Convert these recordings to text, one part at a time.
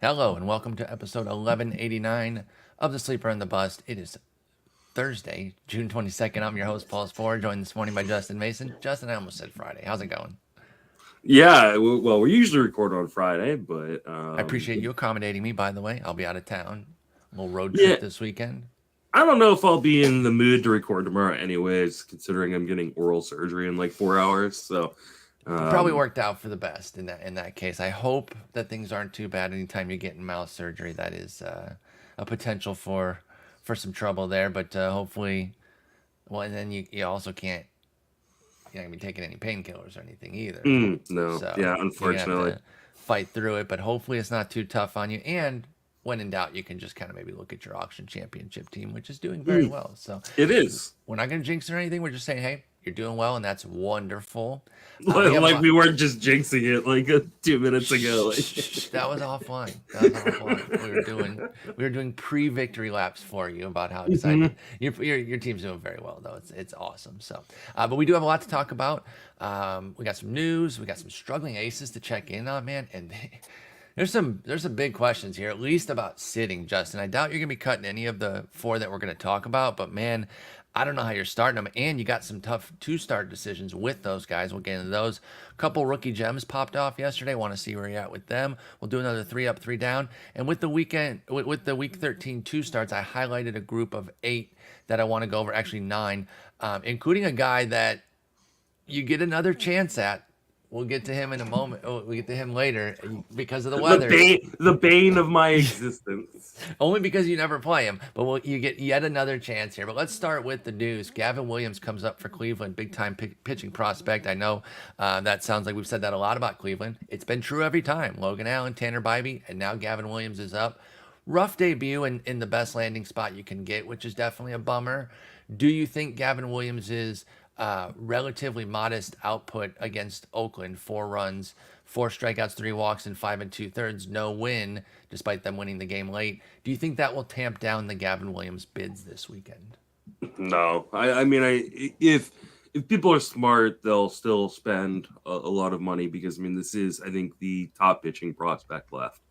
Hello and welcome to episode 1189 of The Sleeper and the Bust. It is Thursday, June 22nd. I'm your host, Paul Sporer, joined this morning by Justin Mason. Justin, I almost said Friday. How's it going? Yeah, well, we usually record on Friday, but I appreciate you accommodating me, by the way. I'll be out of town. A little road yeah, trip this weekend. I don't know if I'll be in the mood to record tomorrow, anyways, considering I'm getting oral surgery in like 4 hours. So, It probably um, worked out for the best in that case. I hope that things aren't too bad anytime you get in mouth surgery. That is a potential for some trouble there, but hopefully, well, and then you also can't you're not gonna be taking any painkillers or anything either. no, So yeah, you're gonna have unfortunately, to fight through it, but hopefully it's not too tough on you. And when in doubt, you can just kind of maybe look at your auction championship team, which is doing very mm, well. So it is. we're not gonna jinx or anything. We're just saying, hey, you're doing well, and that's wonderful. We have a Like lot. we weren't just jinxing it like 2 minutes ago. Like, That was offline. That was offline. We were doing pre-victory laps for you about how Mhm. excited your team's doing very well though. It's awesome. So, but we do have a lot to talk about. We got some news. We got some struggling aces to check in on, man, and there's some big questions here, at least about sitting, Justin. I doubt you're gonna be cutting any of the four that we're gonna talk about, but man, I don't know how you're starting them, and you got some tough two-start decisions with those guys. We'll get into those. A couple rookie gems popped off yesterday. Want to see where you're at with them. We'll do another three up, three down. And with the weekend, with the week 13 two starts, I highlighted a group of 8 that I want to go over, actually 9, including a guy that you get another chance at. We'll get to him in a moment. Oh, we'll get to him later because of the the weather. bane of my existence. Only because you never play him, but you get yet another chance here. But let's start with the news. Gavin Williams comes up for Cleveland, big time pitching prospect. I know that sounds like we've said that a lot about Cleveland. It's been true every time. Logan Allen, Tanner Bybee, and now Gavin Williams is up. Rough debut in the best landing spot you can get, which is definitely a bummer. Do you think Gavin Williams is relatively modest output against Oakland? 4 runs, 4 strikeouts, 3 walks, and 5 2/3. No win, despite them winning the game late. Do you think that will tamp down the Gavin Williams bids this weekend? No, I mean, if people are smart, they'll still spend a lot of money because I mean, this is I think the top pitching prospect left.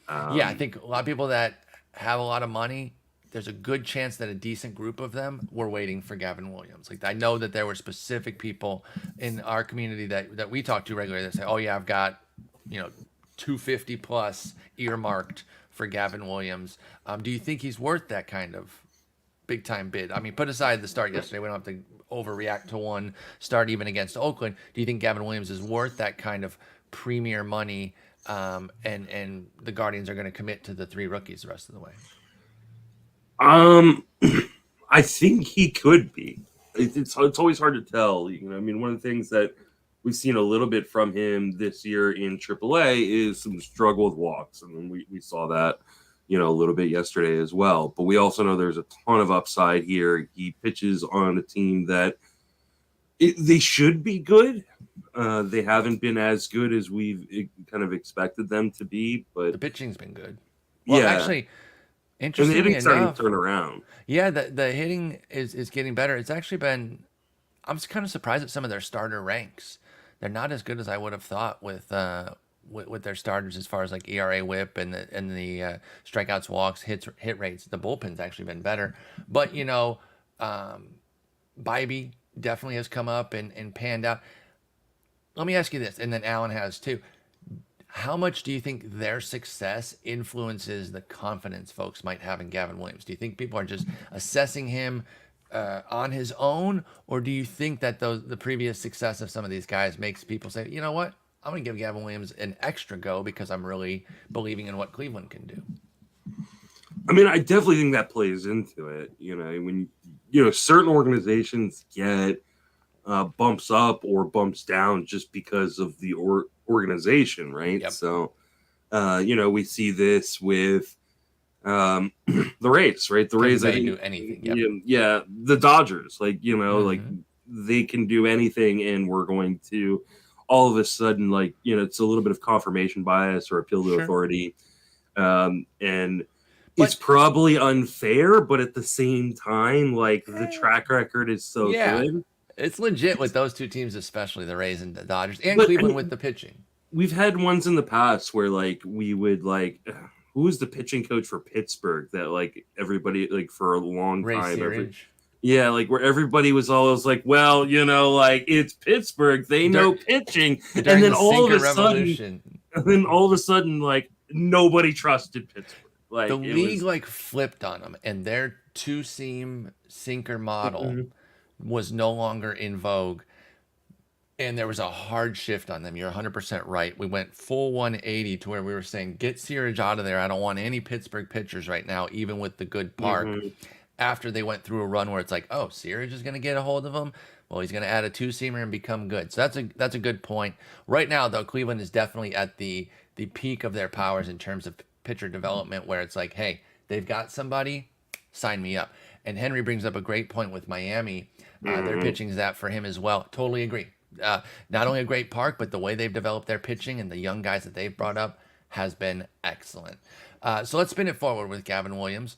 Yeah, I Um, think a lot of people that have a lot of money, there's a good chance that a decent group of them were waiting for Gavin Williams. Like I know that there were specific people in our community that we talk to regularly that say, "Oh yeah, I've got, you know, 250 plus earmarked for Gavin Williams." Do you think he's worth that kind of big time bid? I mean, put aside the start yesterday, we don't have to overreact to one start even against Oakland. Do you think Gavin Williams is worth that kind of premier money? And the Guardians are going to commit to the 3 rookies the rest of the way. um, I think he could be. It's always hard to tell. You know, I mean, one of the things that we've seen a little bit from him this year in AAA is some struggle with walks, and we saw that, you know, a little bit yesterday as well. But we also know there's a ton of upside here. He pitches on a team that they should be good. They haven't been as good as we've kind of expected them to be, but The pitching's been good. Well, yeah, actually, and the interestingly hitting's starting to enough, turn around. yeah, the hitting is getting better. It's actually been. I'm kind of surprised at some of their starter ranks. They're not as good as I would have thought with their starters as far as like ERA, WHIP, and the strikeouts, walks, hit rates. The bullpen's actually been better, but Bybee definitely has come up and panned out. Let me ask you this, and then Allen has too. How much do you think their success influences the confidence folks might have in Gavin Williams? Do you think people are just assessing him on his own, or do you think that the previous success of some of these guys makes people say, you know what, I'm going to give Gavin Williams an extra go because I'm really believing in what Cleveland can do? I mean, I definitely think that plays into it. You know, when you know certain organizations get bumps up or bumps down just because of the organization, right? Yep. So, you know, we see this with the Rays, right? The Tampa Rays, I Bay think, do anything. Yep. yeah, the Dodgers, like, you know, like Mm-hmm. they can do anything, and we're going to all of a sudden, like, you know, it's a little bit of confirmation bias or appeal to Sure. authority. And it's But probably unfair, but at the same time, like the eh, track record is so yeah, good. it's legit with those two teams, especially the Rays and the Dodgers, and But I Cleveland with mean, the pitching. we've had ones in the past where like we would like who was the pitching coach for Pittsburgh that like everybody like for a long Ray time Searage. yeah, like where everybody was always like, well, like it's Pittsburgh, they know pitching, and During then the all of sinker a revolution. sudden, like nobody trusted Pittsburgh. Like the league like flipped on them, and their two-seam sinker model was no longer in vogue. And there was a hard shift on them. You're 100% right. We went full 180 to where we were saying, get Searage out of there. I don't want any Pittsburgh pitchers right now, even with the good park. After they went through a run where it's like, oh, Searage is going to get a hold of him. Well, he's going to add a two-seamer and become good. So that's a good point. Right now, though, Cleveland is definitely at the peak of their powers in terms of pitcher development, where it's like, hey, they've got somebody, sign me up. And Henry brings up a great point with Miami. Their pitching is that for him as well. Totally agree. Not only a great park, but the way they've developed their pitching and the young guys that they've brought up has been excellent. So let's spin it forward with Gavin Williams,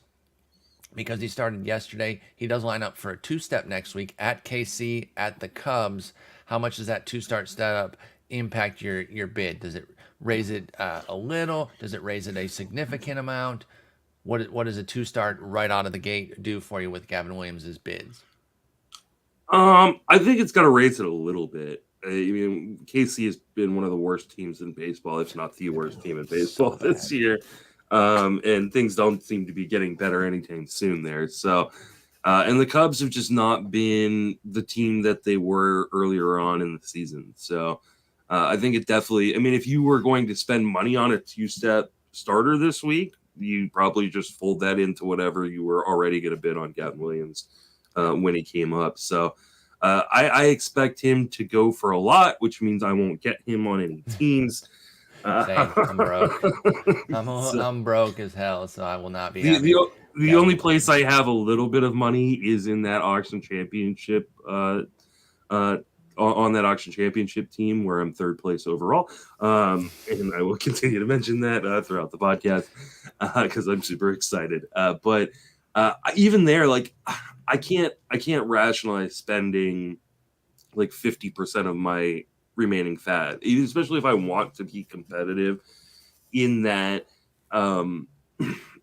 because he started yesterday. He does line up for a two-step next week at KC, at the Cubs. How much does that two-start setup impact your bid? Does it raise it a little? Does it raise it a significant amount? What does a two-start right out of the gate do for you with Gavin Williams' bids? I think it's got to raise it a little bit. I mean, KC has been one of the worst teams in baseball, if not the worst team in baseball this year. And things don't seem to be getting better anytime soon there. So, and the Cubs have just not been the team that they were earlier on in the season. So, I think it definitely, I mean, if you were going to spend money on a two-step starter this week, you probably just fold that into whatever you were already going to bid on Gavin Williams when he came up. So I expect him to go for a lot, which means I won't get him on any teams. Same. I'm broke. I'm broke as hell, so I will not be. The only place I have a little bit of money is in that auction championship. On that auction championship team where I'm third place overall. And I will continue to mention that throughout the podcast because I'm super excited. But even there, like I can't rationalize spending like 50% of my remaining fat, especially if I want to be competitive in that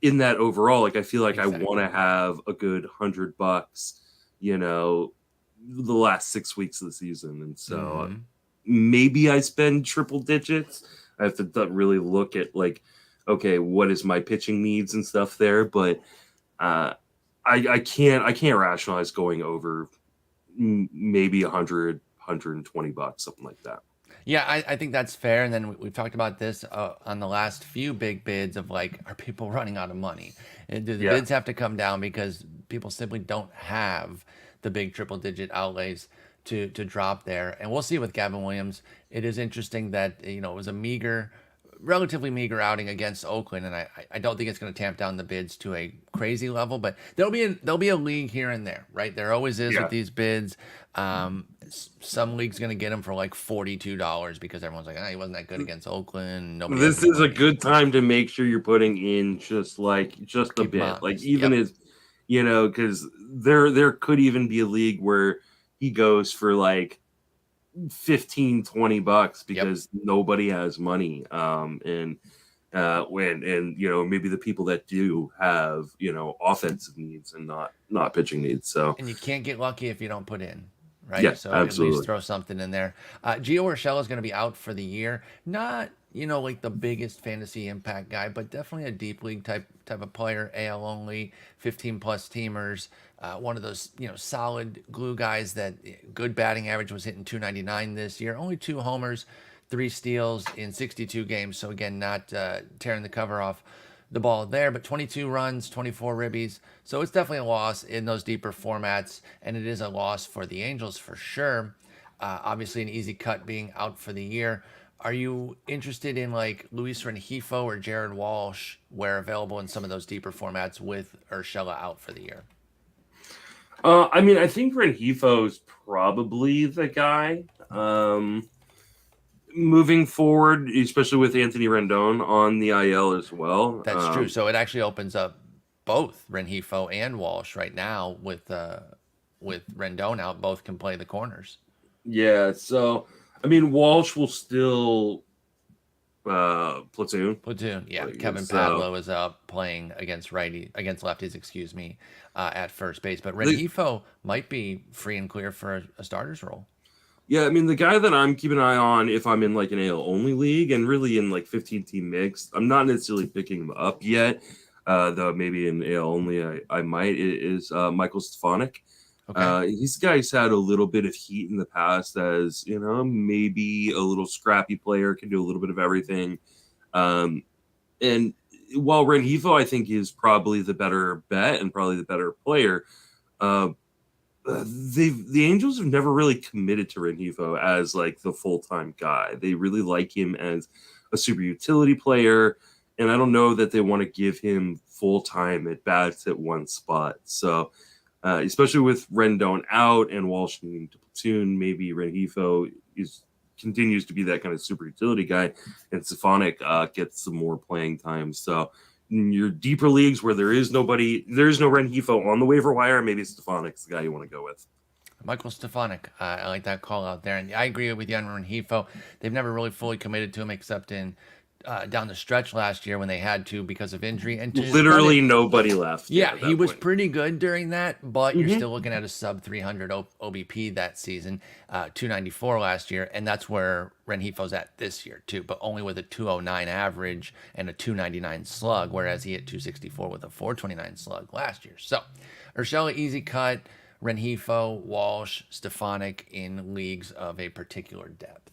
overall. Like I feel like exactly. I want to have a good $100, the last 6 weeks of the season. And so maybe I spend triple digits. I have to really look at like, okay, what is my pitching needs and stuff there. But I can't rationalize going over maybe $100, $120, something like that. Yeah, I think that's fair. And then we've talked about this on the last few big bids of like, are people running out of money? And do the bids have to come down because people simply don't have the big triple digit outlays to drop there? And we'll see with Gavin Williams. It is interesting that, it was a relatively meager outing against Oakland, and I don't think it's going to tamp down the bids to a crazy level, but there'll be a league here and there, right? There always is with these bids. Some league's going to get them for like $42 because everyone's like, he wasn't that good against Oakland. This is a good time to make sure you're putting in just a bit, like even as because there could even be a league where he goes for like $15-$20 because nobody has money. And maybe the people that do have, offensive needs and not pitching needs. So, and you can't get lucky if you don't put in, right? Yeah, so absolutely. At least throw something in there. Gio Urshela is going to be out for the year. Not, like the biggest fantasy impact guy, but definitely a deep league type of player, AL only, 15 plus teamers. One of those, solid glue guys that good batting average, was hitting 299 this year. Only 2 homers, 3 steals in 62 games. So again, not tearing the cover off the ball there, but 22 runs, 24 ribbies. So it's definitely a loss in those deeper formats, and it is a loss for the Angels for sure. Obviously an easy cut being out for the year. Are you interested in like Luis Rengifo or Jared Walsh, where available in some of those deeper formats with Urshela out for the year? I think Rengifo is probably the guy moving forward, especially with Anthony Rendon on the IL as well. That's true. So it actually opens up both Rengifo and Walsh right now with Rendon out. Both can play the corners. Yeah. So, Walsh will still Platoon. Yeah. Like, Kevin so Padlo is up playing against lefties, excuse me, at first base. But Rengifo might be free and clear for a starter's role. yeah, I mean, the guy that I'm keeping an eye on if I'm in like an AL only league and really in like 15 team mixed, I'm not necessarily picking him up yet. Though maybe in AL only I might, is Michael Stefanik. Okay. He's a guy who's had a little bit of heat in the past as, maybe a little scrappy player, can do a little bit of everything. And while Rengifo, I think, is probably the better bet and probably the better player, the Angels have never really committed to Rengifo as like the full-time guy. They really like him as a super utility player, and I don't know that they want to give him full-time at bats at one spot. So especially with Rendon out and Walsh needing to platoon, maybe Rengifo continues to be that kind of super utility guy, and Stefanik gets some more playing time. So in your deeper leagues where there's no Rengifo on the waiver wire, maybe Stefanik's the guy you want to go with. Michael Stefanik, I like that call out there, and I agree with you on Rengifo. They've never really fully committed to him except in down the stretch last year when they had to because of injury. And literally nobody left. Yeah, he was pretty good during that, but you're still looking at a sub 300 OBP that season, 294 last year, and that's where Rengifo's at this year too, but only with a 209 average and a 299 slug, whereas he hit 264 with a 429 slug last year. So Urshela easy cut, Rengifo, Walsh, Stefanik in leagues of a particular depth.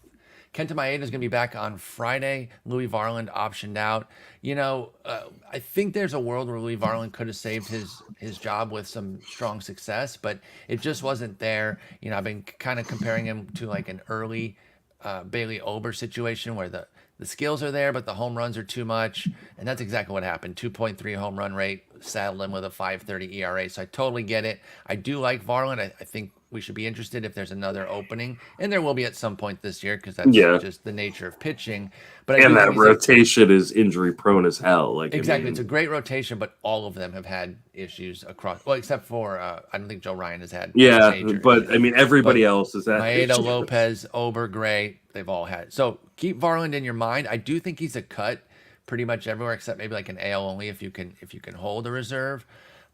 Kenta Maeda is going to be back on Friday. Louie Varland optioned out. I think there's a world where Louie Varland could have saved his job with some strong success, but it just wasn't there. I've been kind of comparing him to like an early Bailey Ober situation where the skills are there, but the home runs are too much. And that's exactly what happened. 2.3 home run rate, saddled him with a 5.30 ERA. So I totally get it. I do like Varland. I think we should be interested if there's another opening, and there will be at some point this year because that's just the nature of pitching. But that rotation is injury prone as hell. Exactly, it's a great rotation, but all of them have had issues across. Well, except for I don't think Joe Ryan has had. But everybody else has had. Maeda, Lopez, Ober, Gray, they've all had. So keep Varland in your mind. I do think he's a cut pretty much everywhere except maybe like an AL only if you can hold a reserve.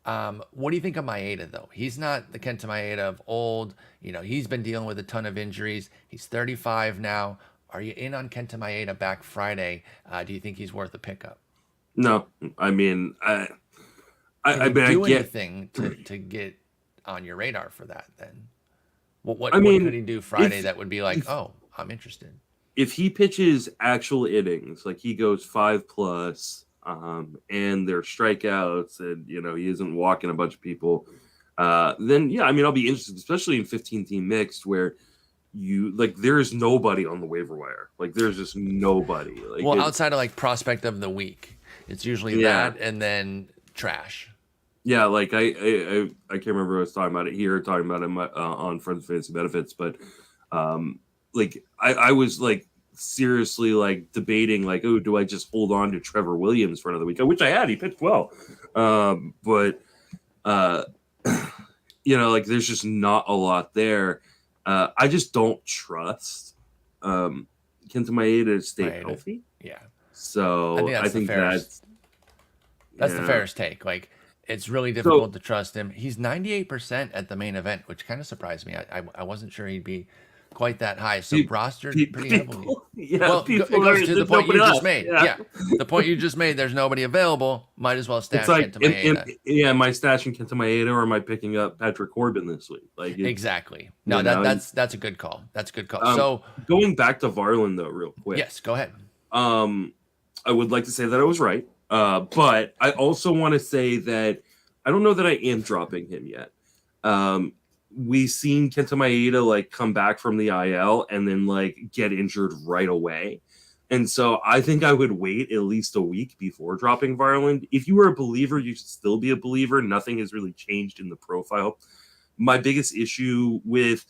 What do you think of Maeda, though? He's not the Kenta Maeda of old. He's been dealing with a ton of injuries. He's 35 now. Are you in on Kenta Maeda back Friday? Do you think he's worth a pickup? No. I mean, I do anything to get on your radar for that, then? What could he do Friday that would be like, oh, I'm interested? If he pitches actual innings, like he goes 5+, and their strikeouts, and he isn't walking a bunch of people, then I'll be interested, especially in 15-team mixed where there's nobody on the waiver wire. There's just nobody. Outside of prospect of the week, it's usually that and then trash. Yeah, I can't remember if I was talking about it here, talking about it on Friends Fantasy Benefits, but I was seriously debating do I just hold on to Trevor Williams for another week, which I had. He pitched well, but there's just not a lot there. I just don't trust Kenta Maeda to stay healthy. Yeah, so I think that's the fairest take. It's really difficult to trust him. He's 98% at the main event, which kind of surprised me. I wasn't sure he'd be quite that high. So rostered pretty heavily. Well, it goes to the point you just made. Yeah. The point you just made. There's nobody available. Might as well stash Kenta Maeda. Am I stashing Kenta Maeda or am I picking up Patrick Corbin this week? Exactly. No, that's a good call. That's a good call. So going back to Varland though, real quick. Yes, go ahead. I would like to say that I was right, but I also want to say that I don't know that I am dropping him yet. We've seen Kenta Maeda come back from the IL and then get injured right away. And so I think I would wait at least a week before dropping Varland. If you were a believer, you should still be a believer. Nothing has really changed in the profile. My biggest issue with,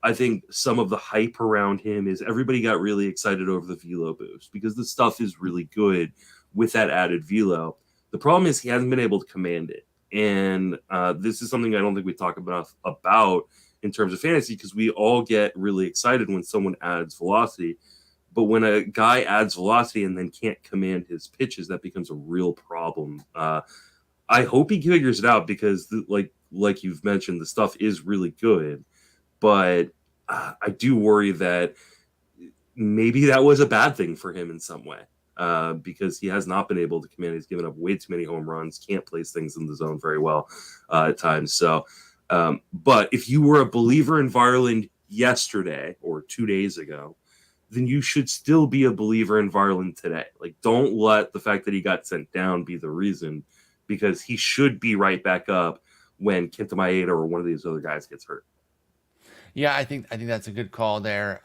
I think, some of the hype around him is everybody got really excited over the velo boost because the stuff is really good with that added velo. The problem is he hasn't been able to command it. And this is something I don't think we talk about in terms of fantasy because we all get really excited when someone adds velocity. But when a guy adds velocity and then can't command his pitches, that becomes a real problem. I hope he figures it out because, like you've mentioned, the stuff is really good. But I do worry that maybe that was a bad thing for him in some way, because he has not been able to command. He's given up way too many home runs, can't place things in the zone very well at times. So, but if you were a believer in Varland yesterday or 2 days ago, then you should still be a believer in Varland today. Like, don't let the fact that he got sent down be the reason, because he should be right back up when Kenta Maeda or one of these other guys gets hurt. Yeah, I think that's a good call there.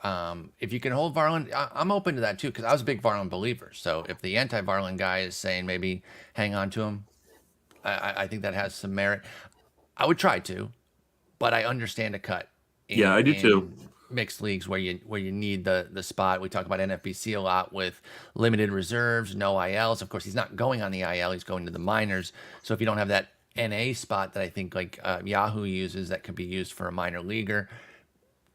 If you can hold Varland, I'm open to that too, because I was a big Varland believer. So if the anti-Varland guy is saying maybe hang on to him, I think that has some merit. I would try to, but I understand a cut. Yeah, I do too. Mixed leagues where you need the spot. We talk about NFBC a lot with limited reserves, no ILs. Of course, he's not going on the IL; he's going to the minors. So if you don't have that NA spot that I think like Yahoo uses that could be used for a minor leaguer,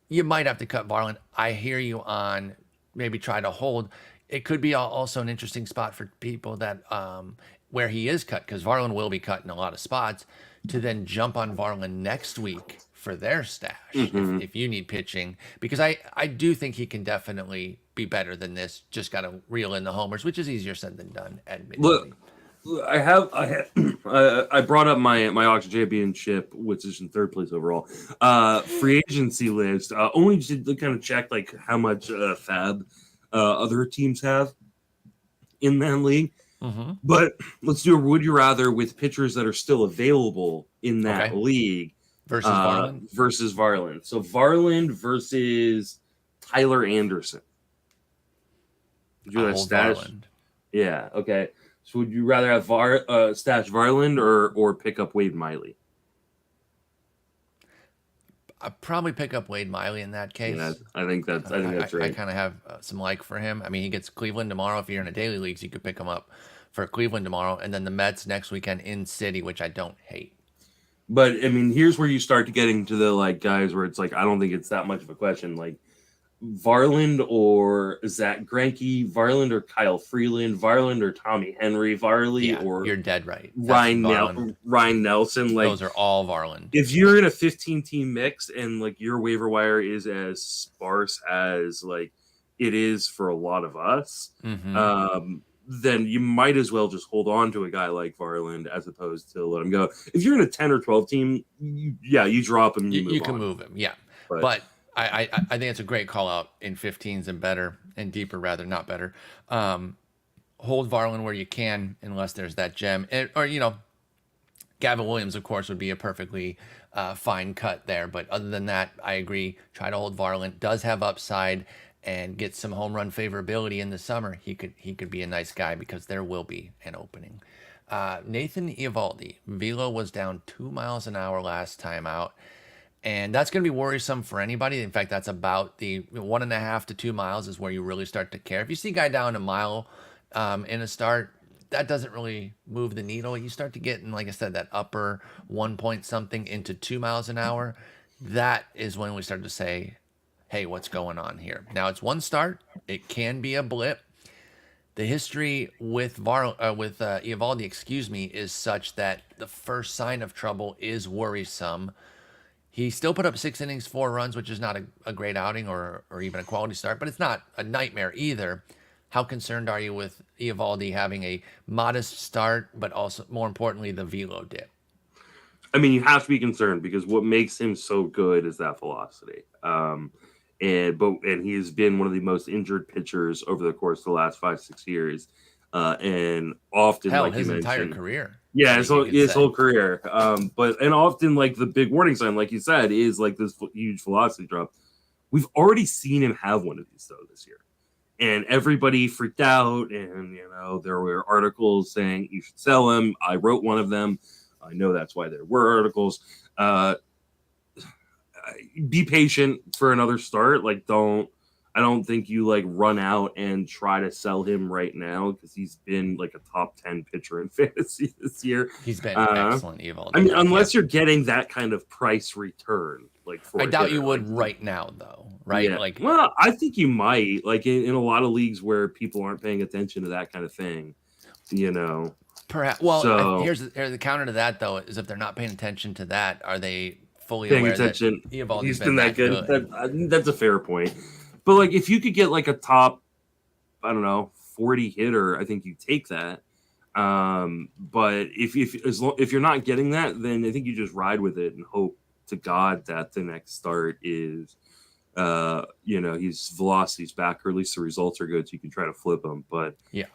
you might have to cut Varland. I hear you on maybe try to hold. It could be also an interesting spot for people that where he is cut, because Varland will be cut in a lot of spots, to then jump on Varland next week for their stash if you need pitching, because I do think he can definitely be better than this. Just got to reel in the homers, which is easier said than done. Admittedly. Look, I brought up my auction championship, which is in third place overall, free agency list. Only to kind of check like how much fab other teams have in that league. But let's do a would you rather with pitchers that are still available in that league versus Varland. So Varland versus Tyler Anderson. Would you stash? Varland. Yeah. Okay. So would you rather have stash Varland or pick up Wade Miley? I'd probably pick up Wade Miley in that case. Yeah, I think that's right. I kind of have some like for him. I mean, he gets Cleveland tomorrow. If you're in a daily leagues, you could pick him up for Cleveland tomorrow, and then the Mets next weekend in City, which I don't hate. But I mean, here's where you start getting to the like guys where it's like I don't think it's that much of a question. Like Varland or Zach Greinke, Varland or Kyle Freeland, Varland or Tommy Henry, Varley or you're dead right. Ryan Nelson. Like those are all Varland. If you're in a 15-team mix and like your waiver wire is as sparse as like it is for a lot of us, then you might as well just hold on to a guy like Varland as opposed to let him go. If you're in a 10 or 12 team, you drop him. You can move him, but I think it's a great call out in 15s and better and deeper, rather, not better. Hold Varland where you can, unless there's that gem. Gavin Williams, of course, would be a perfectly fine cut there. But other than that, I agree. Try to hold Varland. Does have upside and get some home run favorability in the summer. He could be a nice guy because there will be an opening. Nathan Eovaldi. Velo was down 2 miles an hour last time out. And that's going to be worrisome for anybody. In fact, that's about the 1.5 to 2 miles is where you really start to care. If you see a guy down a mile in a start, that doesn't really move the needle. You start to get in, like I said, that upper 1 point something into 2 miles an hour. That is when we start to say, hey, what's going on here? Now, it's one start. It can be a blip. The history with Eovaldi, is such that the first sign of trouble is worrisome. He still put up 6 innings, 4 runs, which is not a great outing or even a quality start, but it's not a nightmare either. How concerned are you with Eovaldi having a modest start, but also, more importantly, the velo dip? I mean, you have to be concerned because what makes him so good is that velocity. And he has been one of the most injured pitchers over the course of the last 5-6 years. And often, like his you entire mentioned, career. Yeah, his whole career. And often, like the big warning sign, like you said, is like this huge velocity drop. We've already seen him have one of these though this year, and everybody freaked out. And there were articles saying you should sell him. I wrote one of them. I know that's why there were articles. Be patient for another start. Like don't I don't think you like run out and try to sell him right now because he's been like a top 10 pitcher in fantasy this year. He's been excellent, Evaldi. I mean, unless you're getting that kind of price return, like for I doubt you would like, right now, though, right? Yeah. Like, well, I think you might, like in a lot of leagues where people aren't paying attention to that kind of thing, you know. perhaps. Well, So, here's the counter to that, though, is if they're not paying attention to that, are they fully paying aware attention, that Evaldi's he's been that good? That's a fair point. But like, if you could get like a top, I don't know, 40 hitter, I think you take that. But if you're not getting that, then I think you just ride with it and hope to God that the next start is, his velocity's back, or at least the results are good, so you can try to flip him. But Yeah.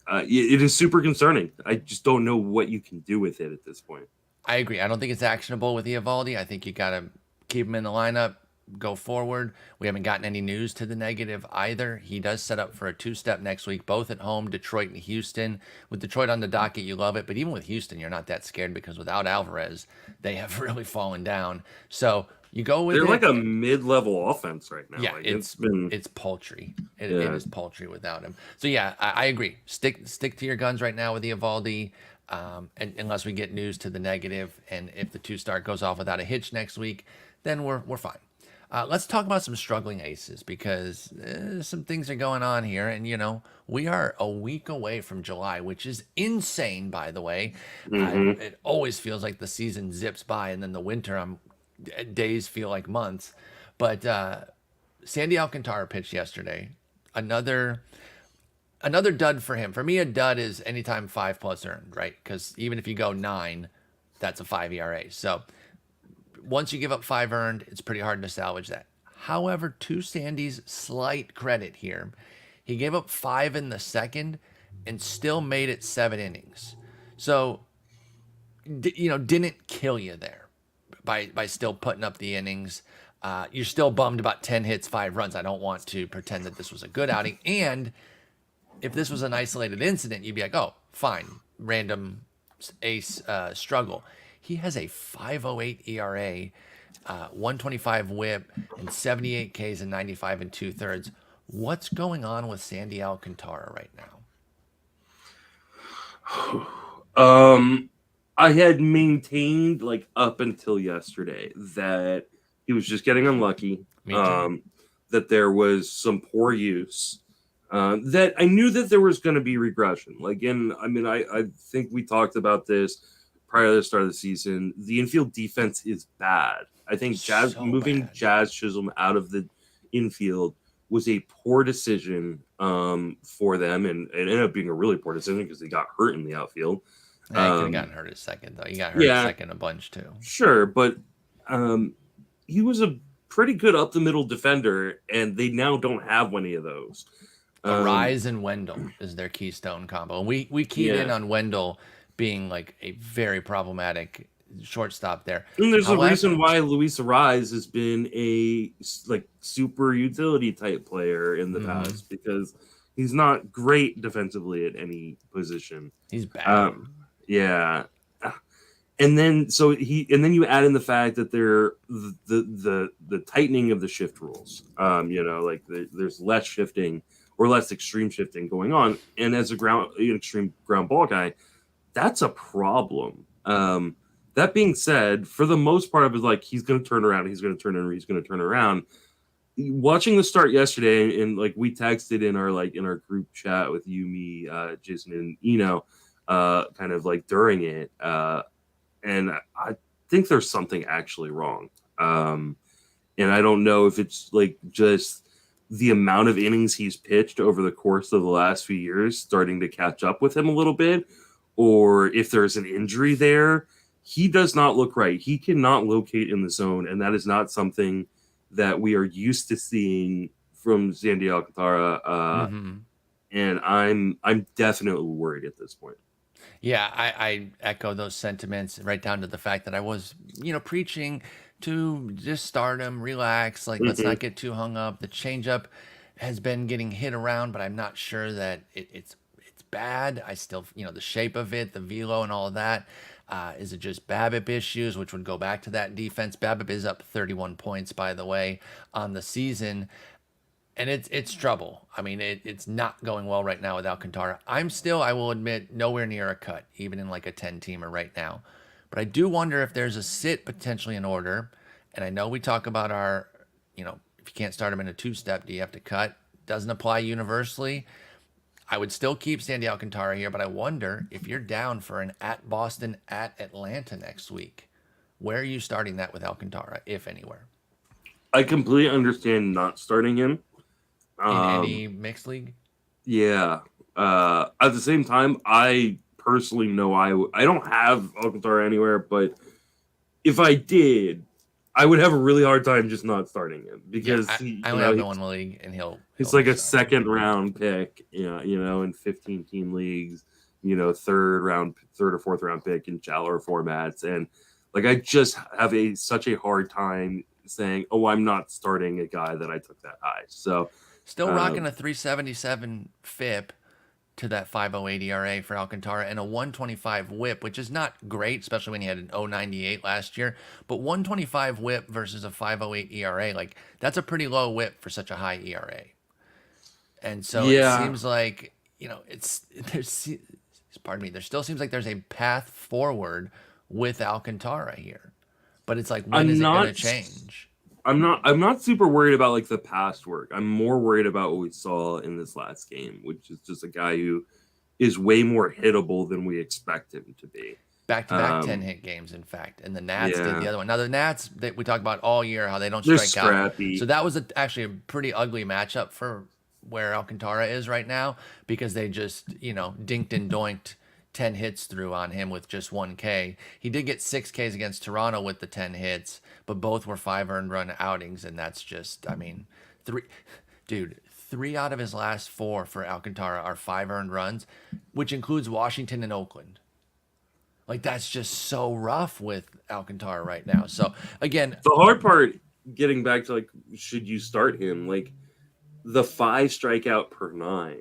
It is super concerning. I just don't know what you can do with it at this point. I agree. I don't think it's actionable with Evaldi. I think you got to keep him in the lineup, go forward. We haven't gotten any news to the negative either. He does set up for a 2-step next week, both at home, Detroit and Houston. With Detroit on the docket, you love it. But even with Houston, you're not that scared because without Alvarez, they have really fallen down. So you go with They're it. like a mid-level offense right now. Yeah, like, it's paltry. It is paltry without him. So yeah, I agree. Stick to your guns right now with Evaldi. And unless we get news to the negative, and if the 2-start goes off without a hitch next week, then we're fine. Let's talk about some struggling aces, because some things are going on here, and we are a week away from July, which is insane, by the way. It always feels like the season zips by, and then the winter, days feel like months. But Sandy Alcantara pitched yesterday. Another dud for him. For me, a dud is anytime 5+ earned, right? Because even if you go 9, that's a 5 ERA. So once you give up 5 earned, it's pretty hard to salvage that. However, to Sandy's slight credit here, he gave up 5 in the second and still made it 7 innings. So, didn't kill you there by still putting up the innings. You're still bummed about 10 hits, 5 runs. I don't want to pretend that this was a good outing. And if this was an isolated incident, you'd be like, oh, fine, random ace struggle. He has a 5.08 ERA, 125 WHIP, and 78 Ks and 95 2/3. What's going on with Sandy Alcantara right now? I had maintained, like, up until yesterday that he was just getting unlucky. That there was some poor use. That I knew that there was going to be regression. I think we talked about this prior to the start of the season. The infield defense is bad. I think moving Jazz Chisholm out of the infield was a poor decision for them, and it ended up being a really poor decision because he got hurt in the outfield. He could have gotten hurt at second, though. He got hurt at second a bunch, too. Sure, but he was a pretty good up-the-middle defender, and they now don't have any of those. Arise and Wendell is their keystone combo. And we keyed in on Wendell being like a very problematic shortstop there. And there's a reason why Luis Arise has been a super utility type player in the past, because he's not great defensively at any position. He's bad. Yeah. And then you add in the fact that they're the tightening of the shift rules. There's less shifting or less extreme shifting going on. And as an extreme ground ball guy, that's a problem. That being said, for the most part, I was like, he's going to turn around. He's going to turn around. Watching the start yesterday, and we texted in our group chat with you, me, Jason, and Eno, kind of during it. And I think there's something actually wrong. And I don't know if it's just the amount of innings he's pitched over the course of the last few years starting to catch up with him a little bit, or if there's an injury there. He does not look right. He cannot locate in the zone, and that is not something that we are used to seeing from Sandy Alcantara. And I'm definitely worried at this point. Yeah, I echo those sentiments, right down to the fact that I was, preaching to just start him, relax, let's not get too hung up. The changeup has been getting hit around, but I'm not sure that it's bad. I still, the shape of it, the velo and all of that. Is it just BABIP issues, which would go back to that defense? BABIP is up 31 points, by the way, on the season. And it's trouble. I mean, it's not going well right now with Alcantara. I'm still, I will admit, nowhere near a cut, even in like a 10-teamer right now. But I do wonder if there's a sit potentially in order. And I know we talk about our, if you can't start him in a two-step, do you have to cut? Doesn't apply universally. I would still keep Sandy Alcantara here, but I wonder if you're down for an at Boston, at Atlanta next week. Where are you starting that with Alcantara, if anywhere? I completely understand not starting him. In any mixed league? Yeah. At the same time, I personally know I don't have Alcantara anywhere, but if I did, I would have a really hard time just not starting him because I only have no one in the league, and he's like a second round pick, in 15-team leagues, third or fourth round pick in shallower formats, and like I just have such a hard time saying, oh, I'm not starting a guy that I took that high. So still rocking a 377 FIP to that 508 ERA for Alcantara and a 125 whip, which is not great, especially when he had an 098 last year. But 125 whip versus a 508 ERA, like that's a pretty low whip for such a high ERA. And so it seems like, there still seems like there's a path forward with Alcantara here. But it's like, when is it going to change? I'm not super worried about like the past work. I'm more worried about what we saw in this last game, which is just a guy who is way more hittable than we expect him to be. Back-to-back 10-hit games, in fact. And the Nats did the other one. Now, the Nats, that we talked about all year, how they don't strike out. So that was actually a pretty ugly matchup for where Alcantara is right now, because they just, dinked and doinked 10 hits through on him with just 1K. He did get 6 Ks against Toronto with the 10 hits, but both were 5 earned run outings, and that's just, three out of his last 4 for Alcantara are 5 earned runs, which includes Washington and Oakland. Like, that's just so rough with Alcantara right now. So, again, the hard part, getting back to, like, should you start him? Like, the 5 strikeout per 9.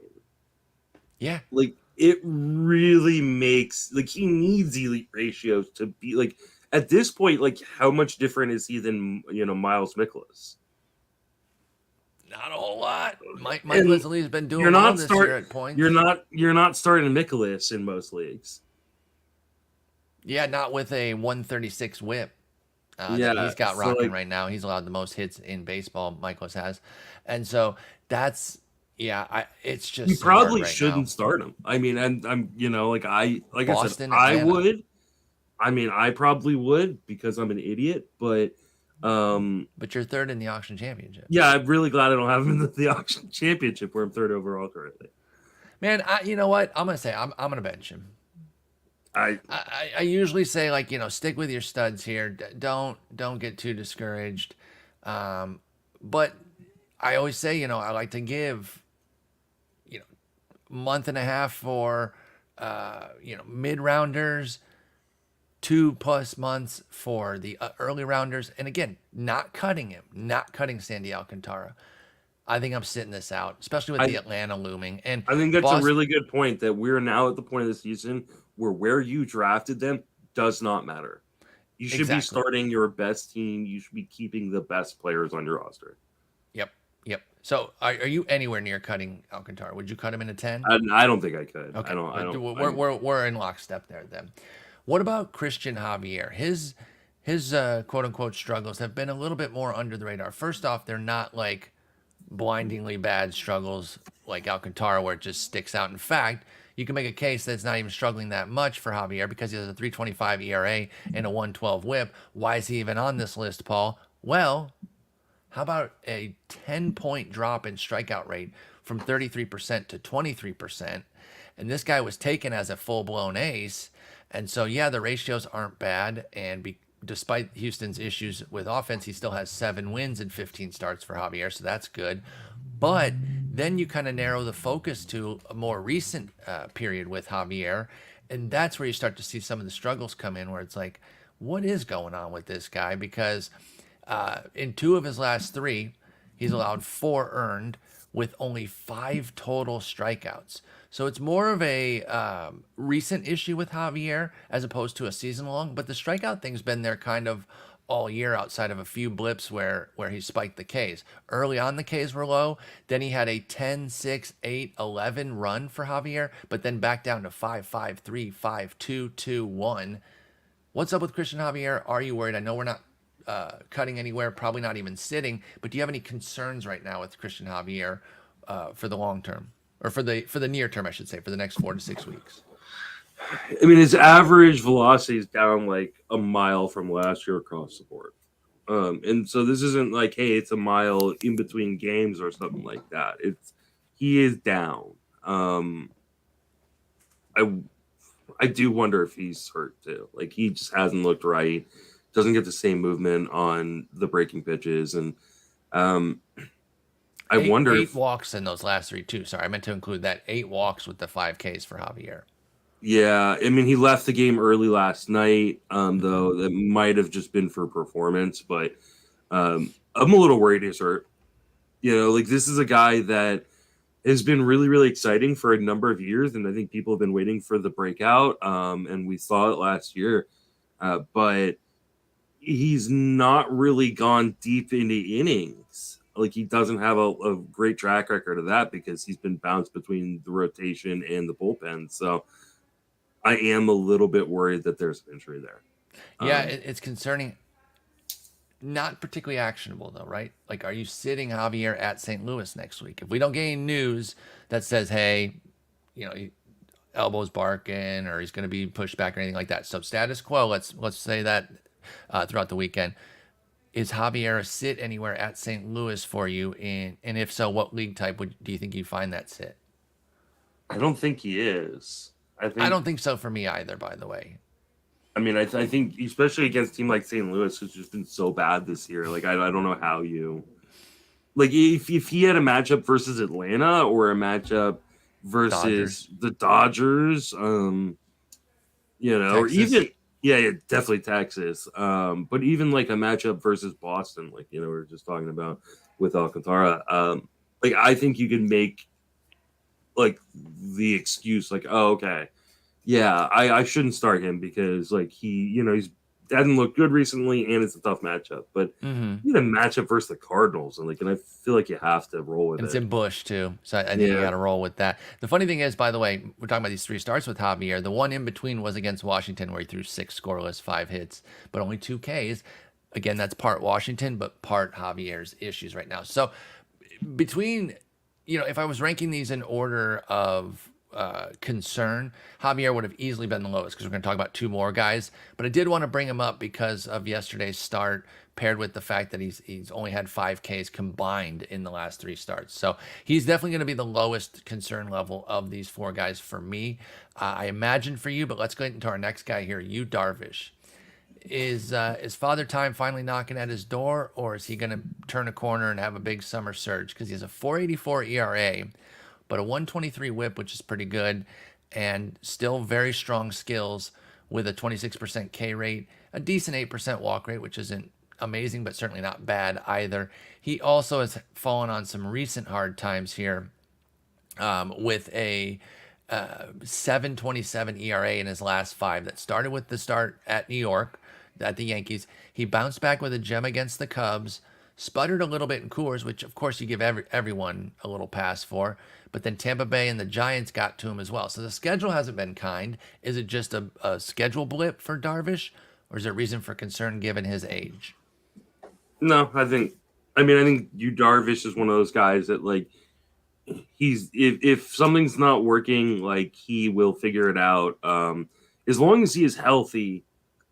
Yeah. Like, it really makes, like, he needs elite ratios to be, like, at this point, like, how much different is he than, Miles Mikolas? Not a whole lot. Mike Leslie's been doing well this year at points. You're not starting Mikolas in most leagues. Yeah, not with a 136 whip. That he's got rocking right now. He's allowed the most hits in baseball, Mikolas has. And so that's, it's just you probably shouldn't start him. I mean, and I'm, Boston, I said, I would. I mean, I probably would because I'm an idiot, but you're third in the auction championship. Yeah, I'm really glad I don't have him in the auction championship where I'm third overall currently. Man, you know what? I'm gonna say I'm gonna bench him. I usually say, like, stick with your studs here. Don't get too discouraged. But I always say, I like to give, month and a half for, mid rounders, 2+ months for the early rounders. And again, not cutting Sandy Alcantara. I think I'm sitting this out, especially with the Atlanta looming. And I think that's a really good point, that we're now at the point of the season where you drafted them does not matter. You should be starting your best team. You should be keeping the best players on your roster. Yep. So are you anywhere near cutting Alcantara? Would you cut him in a 10? I don't think I could. Okay. I don't. We're in lockstep there then. What about Cristian Javier? His quote unquote struggles have been a little bit more under the radar. First off, they're not like blindingly bad struggles like Alcantara where it just sticks out. In fact, you can make a case that it's not even struggling that much for Javier because he has a 3.25 ERA and a 1.12 whip. Why is he even on this list, Paul? Well, how about a 10-point drop in strikeout rate from 33% to 23%? And this guy was taken as a full-blown ace. And so, the ratios aren't bad. And despite Houston's issues with offense, he still has 7 wins in 15 starts for Javier. So that's good. But then you kind of narrow the focus to a more recent period with Javier. And that's where you start to see some of the struggles come in, where it's like, what is going on with this guy? Because in 2 of his last 3, he's allowed 4 earned with only 5 total strikeouts. So it's more of a recent issue with Javier as opposed to a season long. But the strikeout thing's been there kind of all year outside of a few blips where he spiked the Ks. Early on, the Ks were low. Then he had a 10, 6, 8, 11 run for Javier, but then back down to 5, 5, 3, 5, 2, 2, 1. What's up with Cristian Javier? Are you worried? I know we're not cutting anywhere, probably not even sitting, but do you have any concerns right now with Cristian Javier for the long term? Or for the near term, I should say, for the next 4 to 6 weeks? I mean, his average velocity is down like a mile from last year across the board. And so this isn't like, hey, it's a mile in between games or something like that. He is down. I do wonder if he's hurt too. Like, he just hasn't looked right. Doesn't get the same movement on the breaking pitches, and I wonder 8 walks in those last 3 too. Sorry, I meant to include that 8 walks with the 5 Ks for Javier. Yeah, I mean, he left the game early last night, though that might have just been for performance, but I'm a little worried he's hurt. You know, like, this is a guy that has been really, really exciting for a number of years, and I think people have been waiting for the breakout, and we saw it last year, but he's not really gone deep into innings. Like, he doesn't have a great track record of that because he's been bounced between the rotation and the bullpen, so I am a little bit worried that there's an injury there. Yeah, it's concerning. Not particularly actionable, though, right? Like, are you sitting Javier at St. Louis next week? If we don't get any news that says, hey, you know, elbows barking or he's going to be pushed back or anything like that. So status quo, let's say that throughout the weekend. Is Javier a sit anywhere at St. Louis for you? And if so, what league type do you think you find that sit? I don't think he is. I don't think so for me either, by the way. I mean, I think especially against a team like St. Louis, who's just been so bad this year. Like, I don't know how you like if he had a matchup versus Atlanta or a matchup versus the Dodgers, you know, Texas. or even definitely Texas. But even like a matchup versus Boston, like, you know, we were just talking about with Alcantara. Like, I think you can make like the excuse, like, oh, okay, yeah, I shouldn't start him because, like, he hasn't looked good recently, and it's a tough matchup. But you need a matchup versus the Cardinals, and I feel like you have to roll with it. It's in Busch too, so I think you got to roll with that. The funny thing is, by the way, we're talking about these 3 starts with Javier. The one in between was against Washington, where he threw 6 scoreless, 5 hits, but only 2 Ks. Again, that's part Washington, but part Javier's issues right now. So between, if I was ranking these in order of concern, Javier would have easily been the lowest because we're going to talk about 2 more guys. But I did want to bring him up because of yesterday's start, paired with the fact that he's only had 5 Ks combined in the last 3 starts. So he's definitely going to be the lowest concern level of these 4 guys for me. I imagine for you, but let's get into our next guy here, Darvish. Is Father Time finally knocking at his door, or is he going to turn a corner and have a big summer surge? Because he has a 4.84 ERA, but a 1.23 WHIP, which is pretty good, and still very strong skills with a 26% K rate, a decent 8% walk rate, which isn't amazing, but certainly not bad either. He also has fallen on some recent hard times here with a 7.27 ERA in his last 5 that started with the start at New York, at the Yankees. He bounced back with a gem against the Cubs, sputtered a little bit in Coors, which of course you give everyone a little pass for, but then Tampa Bay and the Giants got to him as well. So the schedule hasn't been kind. Is it just a schedule blip for Darvish, or is there reason for concern given his age? No, I think Darvish is one of those guys that, like, if something's not working, like, he will figure it out. As long as he is healthy,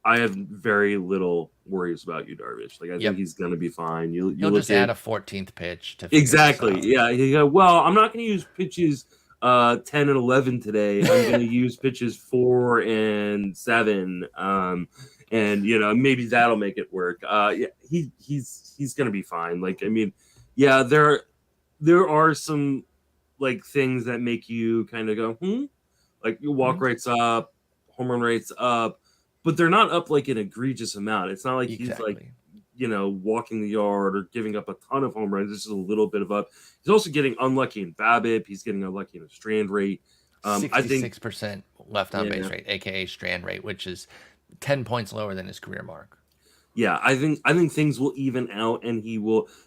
I have very little worries about Darvish. Like, I think he's going to be fine. He'll just add a 14th pitch to exactly. Yeah. Well, I'm not going to use pitches 10 and 11 today. I'm going to use pitches 4 and 7. And maybe that'll make it work. He's going to be fine. Like, I mean, yeah, there are some, like, things that make you kind of go, like, your walk rates up, home run rates up, but they're not up like an egregious amount. It's not like he's like, walking the yard or giving up a ton of home runs. This is a little bit of up. He's also getting unlucky in BABIP. He's getting unlucky in a strand rate. 66% left on base rate, aka strand rate, which is 10 points lower than his career mark. Yeah, I think things will even out, and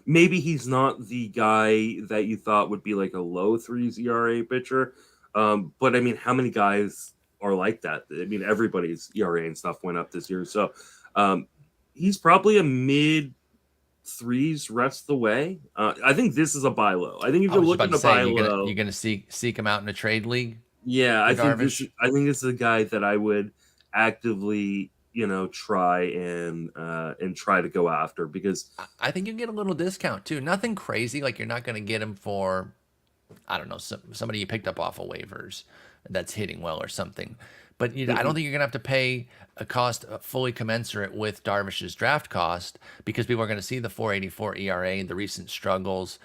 maybe he's not the guy that you thought would be like a low 3s ERA pitcher. But I mean, how many guys are like that? I mean, everybody's ERA and stuff went up this year. So he's probably a mid 3s rest of the way. I think this is a buy low. I think if I you're was just looking about to to say, buy you're low, gonna seek him out in a trade league. yeah, I think Darvish. I think this is a guy that I would actively, try and try to go after, because I think you can get a little discount too. Nothing crazy. Like you're not going to get him for, I don't know, somebody you picked up off of waivers that's hitting well or something. But I don't think you're going to have to pay a cost fully commensurate with Darvish's draft cost, because people are going to see the 4.84 ERA, the recent struggles,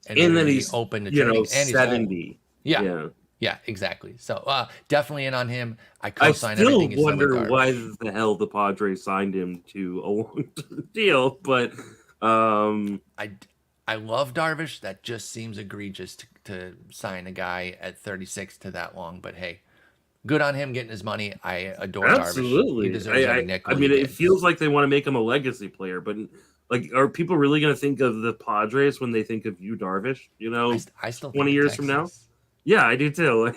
and then he's open to trading. And 70. Yeah. Yeah, exactly. So definitely in on him. I I co-sign still everything you said with wonder why Darvish. the hell the Padres signed him to a long deal, but I love Darvish. That just seems egregious to sign a guy at 36 to that long. But hey, good on him getting his money. I adore Darvish. He absolutely. deserves every I nickel mean, he it gets. feels like they want to make him a legacy player, but like, are people really going to think of the Padres when they think of you, Darvish? I still think 20 of years from now. Texas. Yeah, I do too.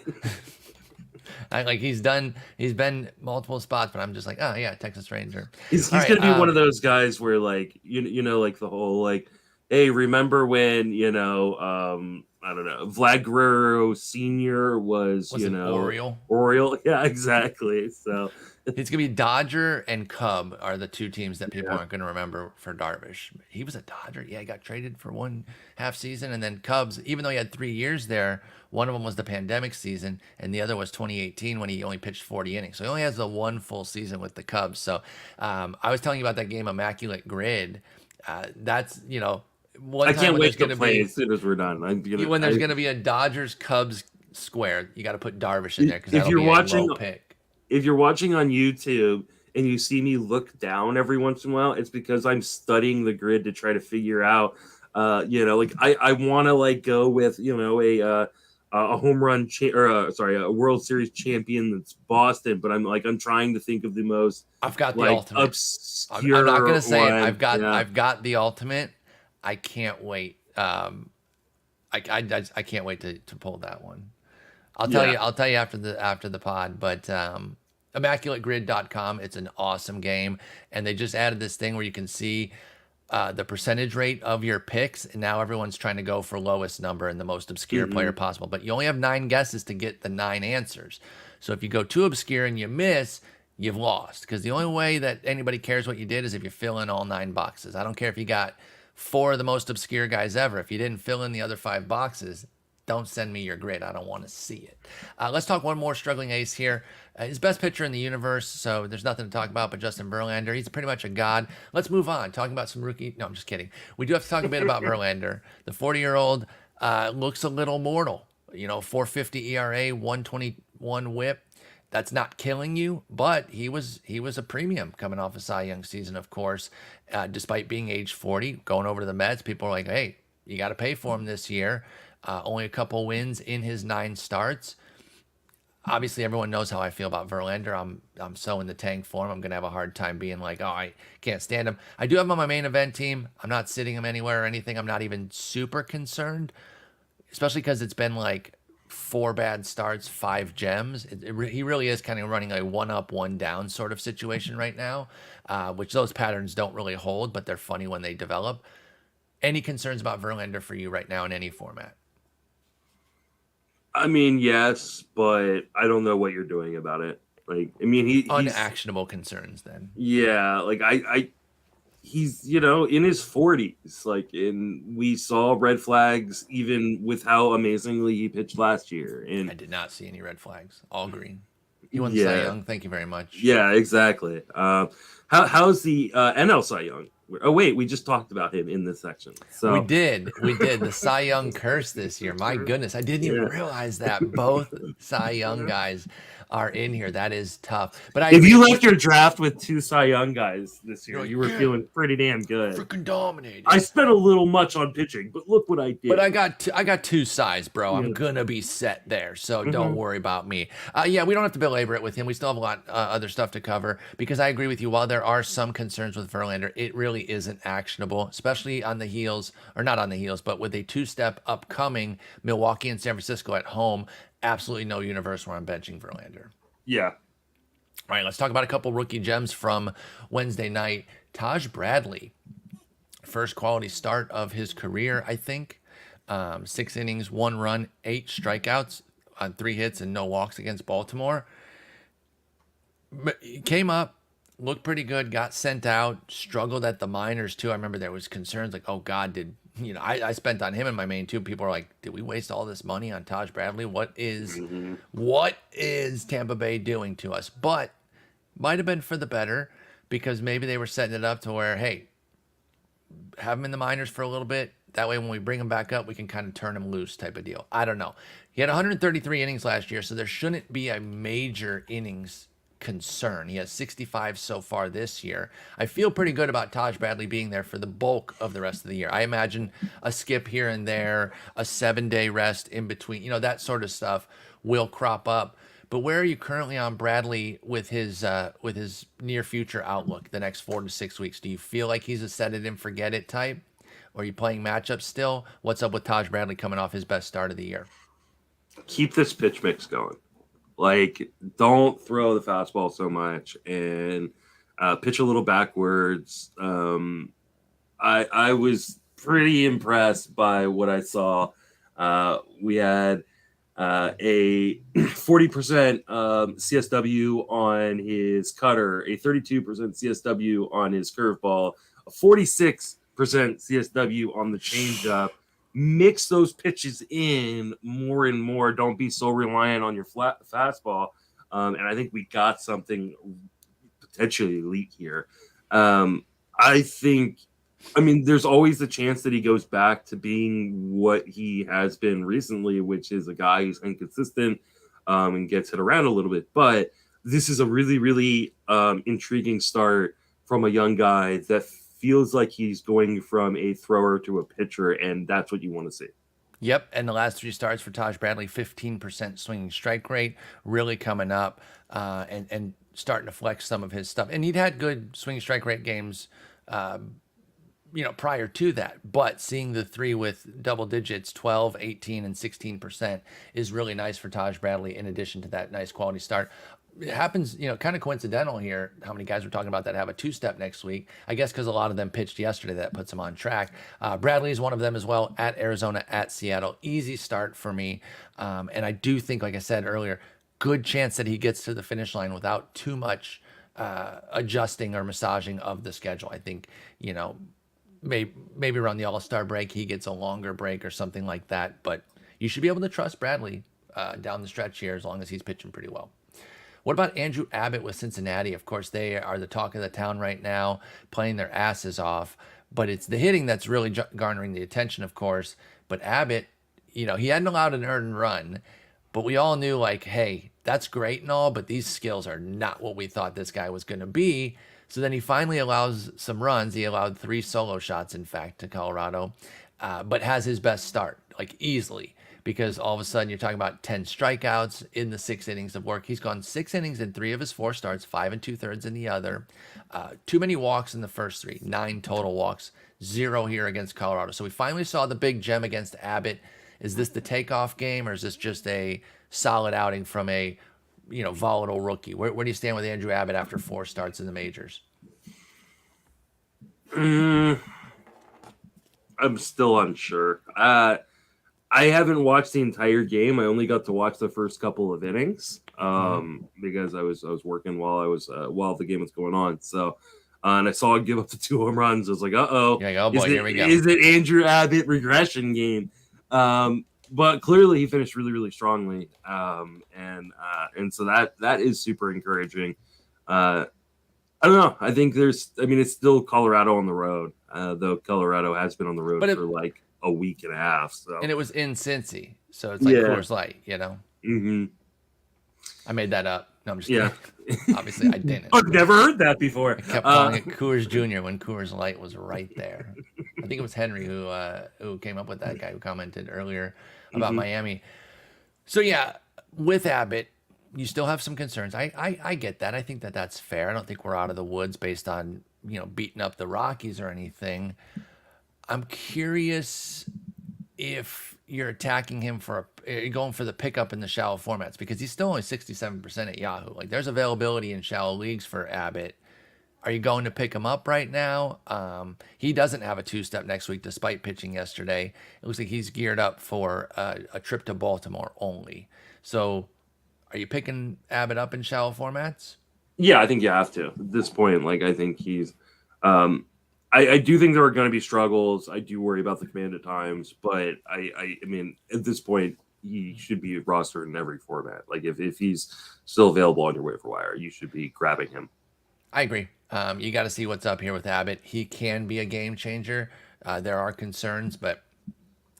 He's been multiple spots, but I'm just like, oh yeah, Texas Ranger. He's All right, going to be one of those guys where, like, like the whole, like, hey, remember when, I don't know, Vlad Guerrero Sr. was an Oriole. Oriole. Yeah, exactly. So it's gonna be Dodger and Cub are the two teams that people aren't gonna remember for Darvish. He was a Dodger. Yeah, he got traded for 1/2 season, and then Cubs, even though he had 3 years there, one of them was the pandemic season, and the other was 2018 when he only pitched 40 innings. So he only has the one full season with the Cubs. So I was telling you about that game, Immaculate Grid. That's one I time can't when wait there's to play as soon as we're done. when there's gonna be a Dodgers Cubs square, you got to put Darvish in there because that'll if you're be watching, a low pick. If you're watching on YouTube and you see me look down every once in a while, it's because I'm studying the grid to try to figure out, like I want to like go with, a home run a World Series champion that's Boston, but I'm trying to think of the most. I've got the like ultimate. obscure. I'm not gonna say one. it. I've got the ultimate. I can't wait. I can't wait to pull that one. I'll tell you after the pod, but ImmaculateGrid.com, it's an awesome game, and they just added this thing where you can see the percentage rate of your picks, and now everyone's trying to go for lowest number and the most obscure player possible, but you only have 9 guesses to get the 9 answers. So if you go too obscure and you miss, you've lost, because the only way that anybody cares what you did is if you fill in all 9 boxes. I don't care if you got 4 of the most obscure guys ever. If you didn't fill in the other 5 boxes, don't send me your grid. I don't want to see it. Let's talk one more struggling ace here. His best pitcher in the universe, so there's nothing to talk about, but Justin Verlander. He's pretty much a god. Let's move on. Talking about some rookie. No, I'm just kidding. We do have to talk a bit about Verlander. The 40-year-old looks a little mortal. 4.50 ERA, 121 WHIP. That's not killing you, but he was a premium coming off a Cy Young season, of course. Despite being age 40, going over to the Mets, people are like, hey, you got to pay for him this year. Only a couple wins in his 9 starts. Obviously, everyone knows how I feel about Verlander. I'm so in the tank for him. I'm going to have a hard time being like, oh, I can't stand him. I do have him on my main event team. I'm not sitting him anywhere or anything. I'm not even super concerned, especially because it's been like 4 bad starts, 5 gems. He really is kind of running a 1 up, 1 down sort of situation right now, which those patterns don't really hold, but they're funny when they develop. Any concerns about Verlander for you right now in any format? I mean, yes, but I don't know what you're doing about it. Like, I mean, he's unactionable concerns then. Yeah, like he's in his 40s. Like, and we saw red flags even with how amazingly he pitched last year. And I did not see any red flags. All green. He won the Cy Young. Thank you very much. Yeah, exactly. How's the NL Cy Young? Oh wait, we just talked about him in this section. So we did the Cy Young curse this year. My goodness, I didn't even realize that both Cy Young guys are in here. That is tough. But if you left your draft with 2 Cy Young guys this year, like, you were feeling pretty damn good. Freaking dominated. I spent a little much on pitching, but look what I did. But I got 2 Cys, bro. I'm gonna be set there, so don't worry about me. Yeah, we don't have to belabor it with him. We still have a lot other stuff to cover because I agree with you. While there are some concerns with Verlander, it really isn't actionable, especially on the heels, or not on the heels, but with a 2-step upcoming Milwaukee and San Francisco at home. Absolutely no universe where I'm benching Verlander. Yeah. All right, let's talk about a couple rookie gems from Wednesday night. Taj Bradley, first quality start of his career, I think. 6 innings, 1 run, 8 strikeouts on 3 hits and no walks against Baltimore. But he came up, looked pretty good, got sent out, struggled at the minors too. I remember there was concerns like, oh God, I spent on him in my main too. People are like, did we waste all this money on Taj Bradley? What is Tampa Bay doing to us? But might have been for the better because maybe they were setting it up to where, hey, have him in the minors for a little bit. That way, when we bring him back up, we can kind of turn him loose type of deal. I don't know. He had 133 innings last year, so there shouldn't be a major innings concern. He has 65 so far this year. I feel pretty good about Taj Bradley being there for the bulk of the rest of the year. I imagine a skip here and there, a 7-day rest in between, that sort of stuff will crop up. But where are you currently on Bradley with his near future outlook, the next 4 to 6 weeks? Do you feel like he's a set it and forget it type? Or are you playing matchups still? What's up with Taj Bradley coming off his best start of the year? Keep this pitch mix going. Like, don't throw the fastball so much and pitch a little backwards. I was pretty impressed by what I saw. We had a 40% CSW on his cutter, a 32% CSW on his curveball, a 46% CSW on the changeup. Mix those pitches in more and more. Don't be so reliant on your flat fastball. And I think we got something potentially elite here. There's always the chance that he goes back to being what he has been recently, which is a guy who's inconsistent and gets hit around a little bit. But this is a really, really intriguing start from a young guy that feels like he's going from a thrower to a pitcher, and that's what you want to see. Yep, and the last 3 starts for Taj Bradley, 15% swinging strike rate, really coming up and starting to flex some of his stuff. And he'd had good swinging strike rate games prior to that, but seeing the 3 with double digits, 12, 18, and 16% is really nice for Taj Bradley in addition to that nice quality start. It happens, kind of coincidental here, how many guys we're talking about that have a 2-step next week. I guess because a lot of them pitched yesterday, that puts them on track. Bradley is one of them as well, at Arizona, at Seattle. Easy start for me. And I do think, like I said earlier, good chance that he gets to the finish line without too much adjusting or massaging of the schedule. I think, maybe around the All-Star break, he gets a longer break or something like that. But you should be able to trust Bradley down the stretch here as long as he's pitching pretty well. What about Andrew Abbott with Cincinnati? Of course, they are the talk of the town right now, playing their asses off. But it's the hitting that's really garnering the attention, of course. But Abbott, he hadn't allowed an earned run. But we all knew, hey, that's great and all, but these skills are not what we thought this guy was going to be. So then he finally allows some runs. He allowed 3 solo shots, in fact, to Colorado, but has his best start, easily. Because all of a sudden you're talking about 10 strikeouts in the 6 innings of work. He's gone 6 innings in 3 of his 4 starts, 5 2/3 in the other. Too many walks in the first 3, 9 total walks, 0 here against Colorado. So we finally saw the big gem against Abbott. Is this the takeoff game, or is this just a solid outing from a volatile rookie? Where do you stand with Andrew Abbott after 4 starts in the majors? I'm still unsure. I haven't watched the entire game. I only got to watch the first couple of innings because I was working while the game was going on. So, and I saw him give up the 2 home runs. I was like, uh-oh. Oh boy, here we go. Is it Andrew Abbott regression game? But clearly he finished really, really strongly. And so that is super encouraging. I don't know. I think it's still Colorado on the road, though Colorado has been on the road for a week and a half. So, and it was in Cincy, so it's Coors Light, Mm-hmm. I made that up. No, I'm just Yeah. kidding. Obviously, I didn't. I've never heard that before. I kept calling it Coors Jr. when Coors Light was right there. I think it was Henry who came up with that, guy who commented earlier about Miami. So, yeah, with Abbott, you still have some concerns. I get that. I think that that's fair. I don't think we're out of the woods based on, beating up the Rockies or anything. I'm curious if you're attacking him you're going for the pickup in the shallow formats, because he's still only 67% at Yahoo. Like, there's availability in shallow leagues for Abbott. Are you going to pick him up right now? He doesn't have a two-step next week despite pitching yesterday. It looks like he's geared up for a trip to Baltimore only. So are you picking Abbott up in shallow formats? Yeah, I think you have to at this point. Like, I think he's I do think there are going to be struggles. I do worry about the command at times, but I mean, at this point, he should be rostered in every format. Like, if he's still available on your waiver wire, you should be grabbing him. I agree. You got to see what's up here with Abbott. He can be a game changer. There are concerns, but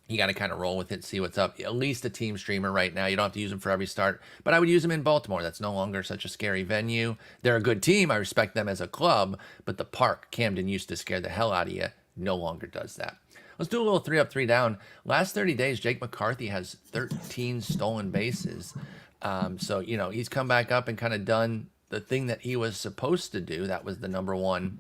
you got to kind of roll with it, see what's up. At least a team streamer right now. You don't have to use him for every start, but I would use him in Baltimore. That's no longer such a scary venue. They're a good team. I respect them as a club, but the park Camden used to scare the hell out of you no longer does that. Let's do a little 3 up, 3 down. Last 30 days, Jake McCarthy has 13 stolen bases. So, he's come back up and kind of done the thing that he was supposed to do. That was the number one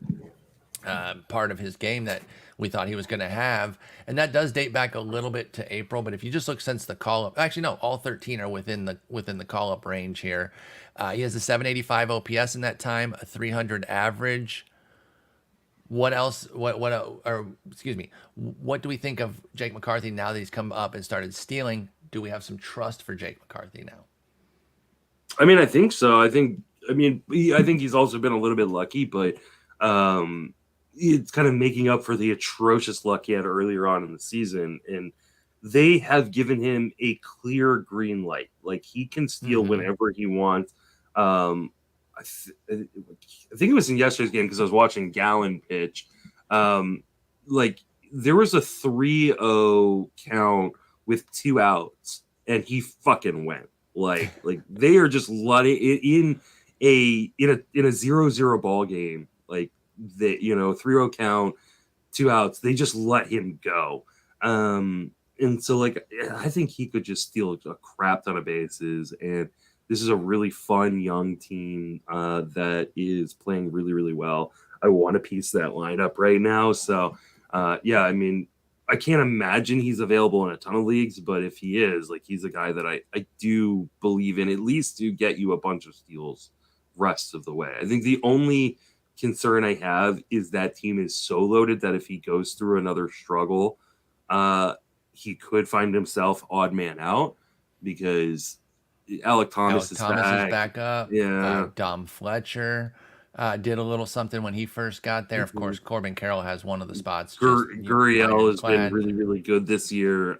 part of his game that we thought he was going to have. And that does date back a little bit to April. But if you just look since the call-up, actually, no, all 13 are within the call-up range here. He has a 785 OPS in that time, a 300 average. What else? What do we think of Jake McCarthy now that he's come up and started stealing? Do we have some trust for Jake McCarthy now? I mean, I think so. I think he's also been a little bit lucky, but it's kind of making up for the atrocious luck he had earlier on in the season. And they have given him a clear green light. Like, he can steal whenever he wants. I think it was in yesterday's game because I was watching Gallen pitch. Like, there was a 3-0 count with 2 outs, and he fucking went. Like they are just letting it in a 0-0 ball game. Like, the 3-0 count, 2 outs. They just let him go. And so, like, I think he could just steal a crap ton of bases. And this is a really fun young team that is playing really, really well. I want a piece of that lineup right now. So, yeah, I mean, I can't imagine he's available in a ton of leagues, but if he is, like, he's a guy that I do believe in, at least to get you a bunch of steals rest of the way. I think the only concern I have is that team is so loaded that if he goes through another struggle, he could find himself odd man out, because Alec Thomas is back up. Yeah. Dom Fletcher did a little something when he first got there. Of course, Corbin Carroll has one of the spots. Gurriel has been really, really good this year.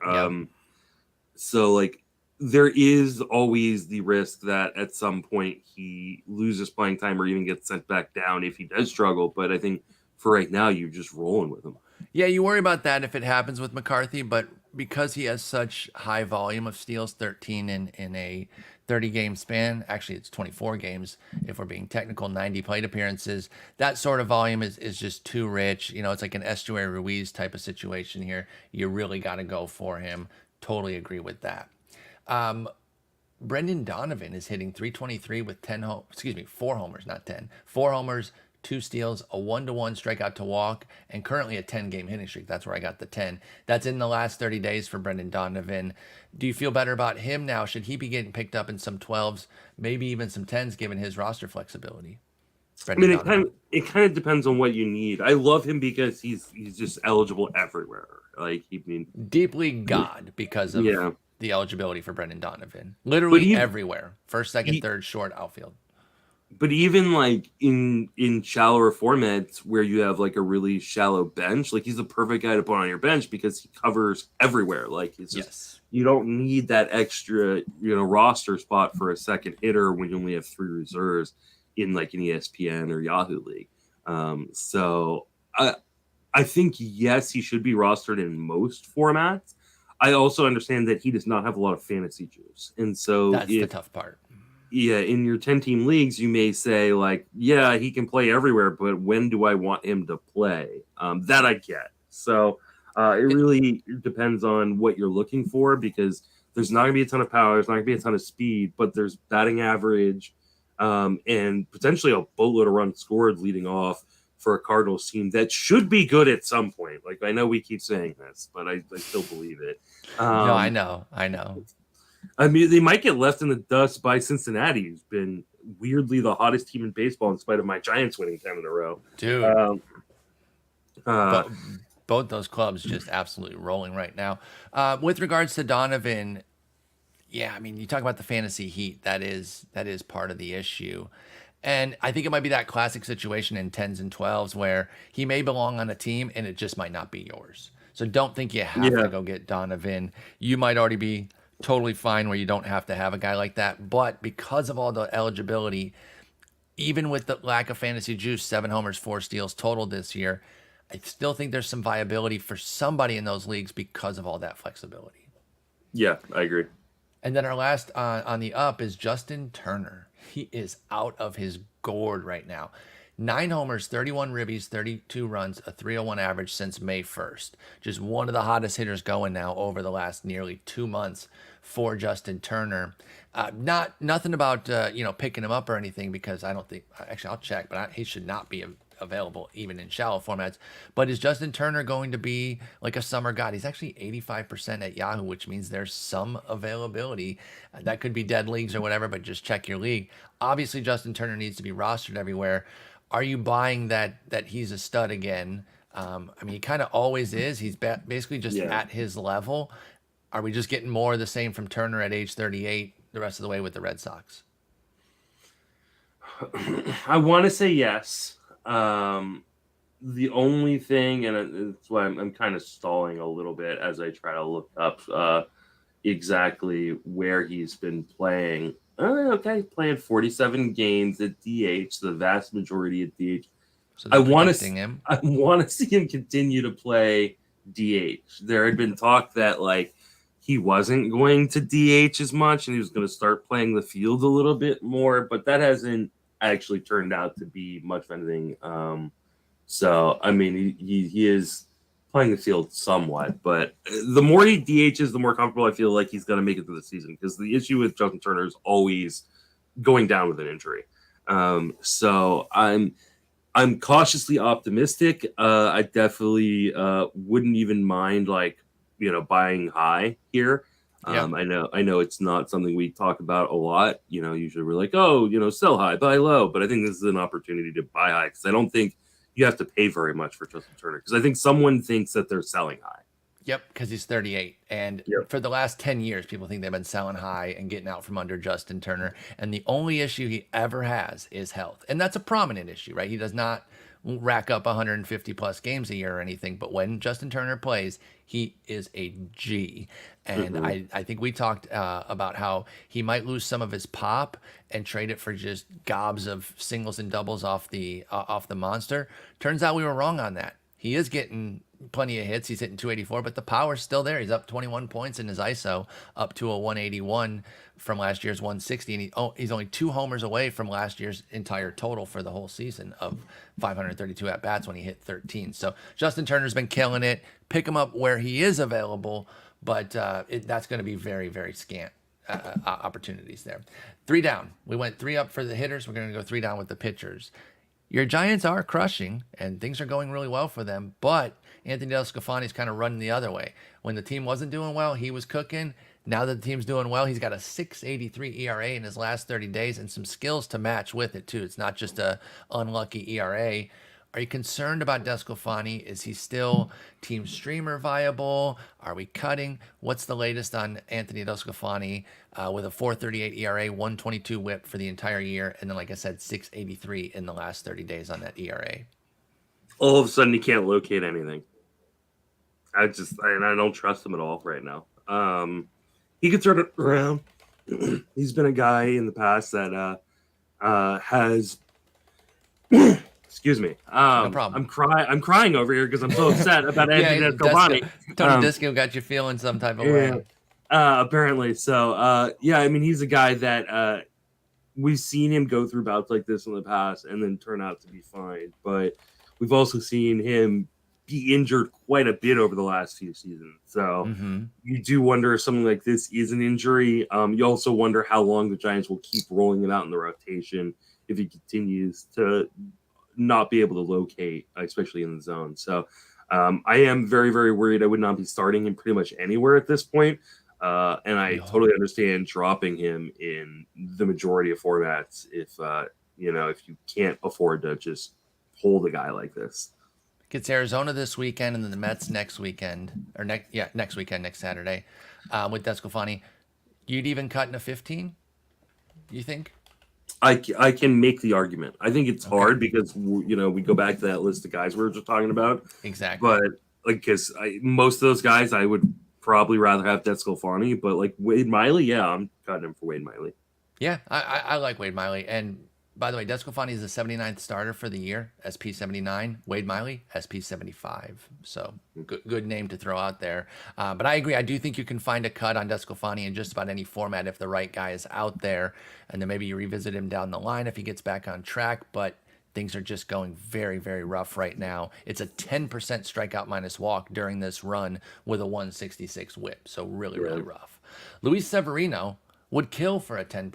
So, like, there is always the risk that at some point he loses playing time or even gets sent back down if he does struggle. But I think for right now, you're just rolling with him. Yeah, you worry about that if it happens with McCarthy, but because he has such high volume of steals, 13 in a 30-game span, actually it's 24 games if we're being technical, 90 plate appearances, that sort of volume is just too rich. It's like an Estuary Ruiz type of situation here. You really got to go for him. Totally agree with that. Brendan Donovan is hitting 323 with 4 homers, not 10. 4 homers, 2 steals, a 1-to-1 strikeout to walk, and currently a 10-game hitting streak. That's where I got the 10. That's in the last 30 days for Brendan Donovan. Do you feel better about him now? Should he be getting picked up in some 12s, maybe even some 10s, given his roster flexibility? Brendan it kind of depends on what you need. I love him because he's just eligible everywhere. Like, deeply God because of the eligibility for Brendan Donovan. Literally everywhere. First, second, third, short, outfield. But even like in shallower formats where you have like a really shallow bench, like, he's the perfect guy to put on your bench because he covers everywhere. Like, it's just, you don't need that extra, roster spot for a second hitter when you only have 3 reserves in like an ESPN or Yahoo league. So I think, yes, he should be rostered in most formats. I also understand that he does not have a lot of fantasy juice. And so that's the tough part. in your 10-team leagues, you may say like, yeah, he can play everywhere, but when do I want him to play? That I get. So it really depends on what you're looking for, because there's not going to be a ton of power, there's not going to be a ton of speed, but there's batting average and potentially a boatload of runs scored leading off for a Cardinals team that should be good at some point. Like, I know we keep saying this, but I still believe it. No, I know. I mean, they might get left in the dust by Cincinnati, who's been weirdly the hottest team in baseball in spite of my Giants winning 10 in a row. Dude. Both those clubs just absolutely rolling right now. With regards to Donovan, yeah, I mean, you talk about the fantasy heat. That is part of the issue. And I think it might be that classic situation in 10s and 12s where he may belong on a team and it just might not be yours. So don't think you have to go get Donovan. You might already be totally fine where you don't have to have a guy like that. But because of all the eligibility, even with the lack of fantasy juice, 7 homers, 4 steals total this year, I still think there's some viability for somebody in those leagues because of all that flexibility. Yeah, I agree. And then our last on the up is Justin Turner. He is out of his gourd right now. 9 homers, 31 ribbies, 32 runs, a 301 average since May 1st. Just one of the hottest hitters going now over the last nearly 2 months for Justin Turner. Nothing about picking him up or anything, because I don't think, actually I'll check, but he should not be available even in shallow formats. But is Justin Turner going to be like a summer god? He's actually 85% at Yahoo, which means there's some availability. That could be dead leagues or whatever, but just check your league. Obviously, Justin Turner needs to be rostered everywhere. Are you buying that he's a stud again? I mean, he kind of always is. He's basically just at his level. Are we just getting more of the same from Turner at age 38 the rest of the way with the Red Sox? I want to say yes. The only thing, and it's why I'm kind of stalling a little bit as I try to look up exactly where he's been playing. Playing 47 games at DH, the vast majority at DH. So I want to see him continue to play DH. There had been talk that like he wasn't going to DH as much and he was going to start playing the field a little bit more, but that hasn't actually turned out to be much of anything. So I mean, he is playing the field somewhat, but the more he DHs, the more comfortable I feel like he's going to make it through the season, because the issue with Justin Turner is always going down with an injury. So I'm cautiously optimistic. I definitely wouldn't even mind buying high here. I know it's not something we talk about a lot. Usually we're like, sell high, buy low. But I think this is an opportunity to buy high, because I don't think you have to pay very much for Justin Turner, because I think someone thinks that they're selling high. Yep, because he's 38. And for the last 10 years, people think they've been selling high and getting out from under Justin Turner. And the only issue he ever has is health. And that's a prominent issue, right? He does not rack up 150 plus games a year or anything, but when Justin Turner plays, he is a G. And I think we talked about how he might lose some of his pop and trade it for just gobs of singles and doubles off the monster. Turns out we were wrong on that. He is getting plenty of hits. He's hitting 284, but the power's still there. He's up 21 points in his ISO, up to a 181 from last year's 160, and he's only 2 homers away from last year's entire total for the whole season of 532 at-bats when he hit 13. So Justin Turner's been killing it. Pick him up where he is available, but that's going to be very, very scant opportunities there. 3 down. We went 3 up for the hitters. We're going to go 3 down with the pitchers. Your Giants are crushing, and things are going really well for them, but Anthony DeSclafani is kind of running the other way. When the team wasn't doing well, he was cooking. Now that the team's doing well, he's got a 6.83 ERA in his last 30 days and some skills to match with it, too. It's not just a unlucky ERA. Are you concerned about DeSclafani? Is he still team streamer viable? Are we cutting? What's the latest on Anthony DeSclafani with a 4.38 ERA, 122 WHIP for the entire year, and then, like I said, 6.83 in the last 30 days on that ERA? All of a sudden, he can't locate anything. I don't trust him at all right now. He could turn it around. He's been a guy in the past that has. Excuse me. No problem. I'm crying over here because I'm so upset about Anthony DeSclafani. Tony Disco got you feeling some type of way. Apparently. So, I mean, he's a guy that we've seen him go through bouts like this in the past and then turn out to be fine. But we've also seen him be injured quite a bit over the last few seasons. So you do wonder if something like this is an injury. You also wonder how long the Giants will keep rolling him out in the rotation if he continues to not be able to locate, especially in the zone. So I am very, very worried. I would not be starting him pretty much anywhere at this point. And I totally understand dropping him in the majority of formats if you can't afford to just hold a guy like this. Gets Arizona this weekend, and then the Mets next weekend, next weekend, next Saturday, with DeSclafani. You'd even cut in a 15? You think? I can make the argument. I think it's hard because we go back to that list of guys we were just talking about. Exactly. But because most of those guys, I would probably rather have DeSclafani. But like Wade Miley, yeah, I'm cutting him for Wade Miley. Yeah, I like Wade Miley. And by the way, DeSclafani is the 79th starter for the year, SP 79. Wade Miley, SP 75. So good name to throw out there. But I agree. I do think you can find a cut on DeSclafani in just about any format if the right guy is out there. And then maybe you revisit him down the line if he gets back on track. But things are just going very, very rough right now. It's a 10% strikeout minus walk during this run with a 166 whip. So really, really rough. Luis Severino would kill for a 10%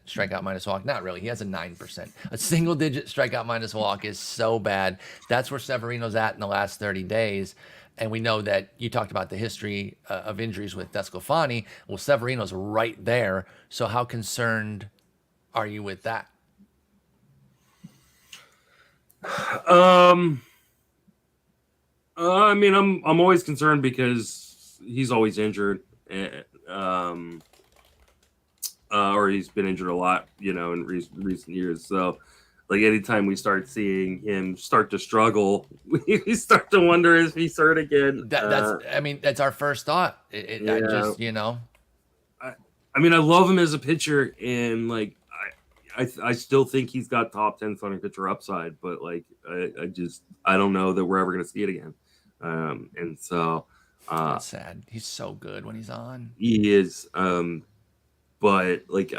strikeout minus walk. Not really. He has a 9%. A single-digit strikeout minus walk is so bad. That's where Severino's at in the last 30 days. And we know that you talked about the history of injuries with DeSclafani. Well, Severino's right there. So how concerned are you with that? I mean, I'm always concerned because he's always injured. Or he's been injured a lot, in recent years. So, like, anytime we start seeing him start to struggle, we start to wonder if he's hurt again. That's our first thought. I love him as a pitcher, and like, I still think he's got top 10 starting pitcher upside, but like, I don't know that we're ever going to see it again. And so, that's sad. He's so good when he's on. He is. But like,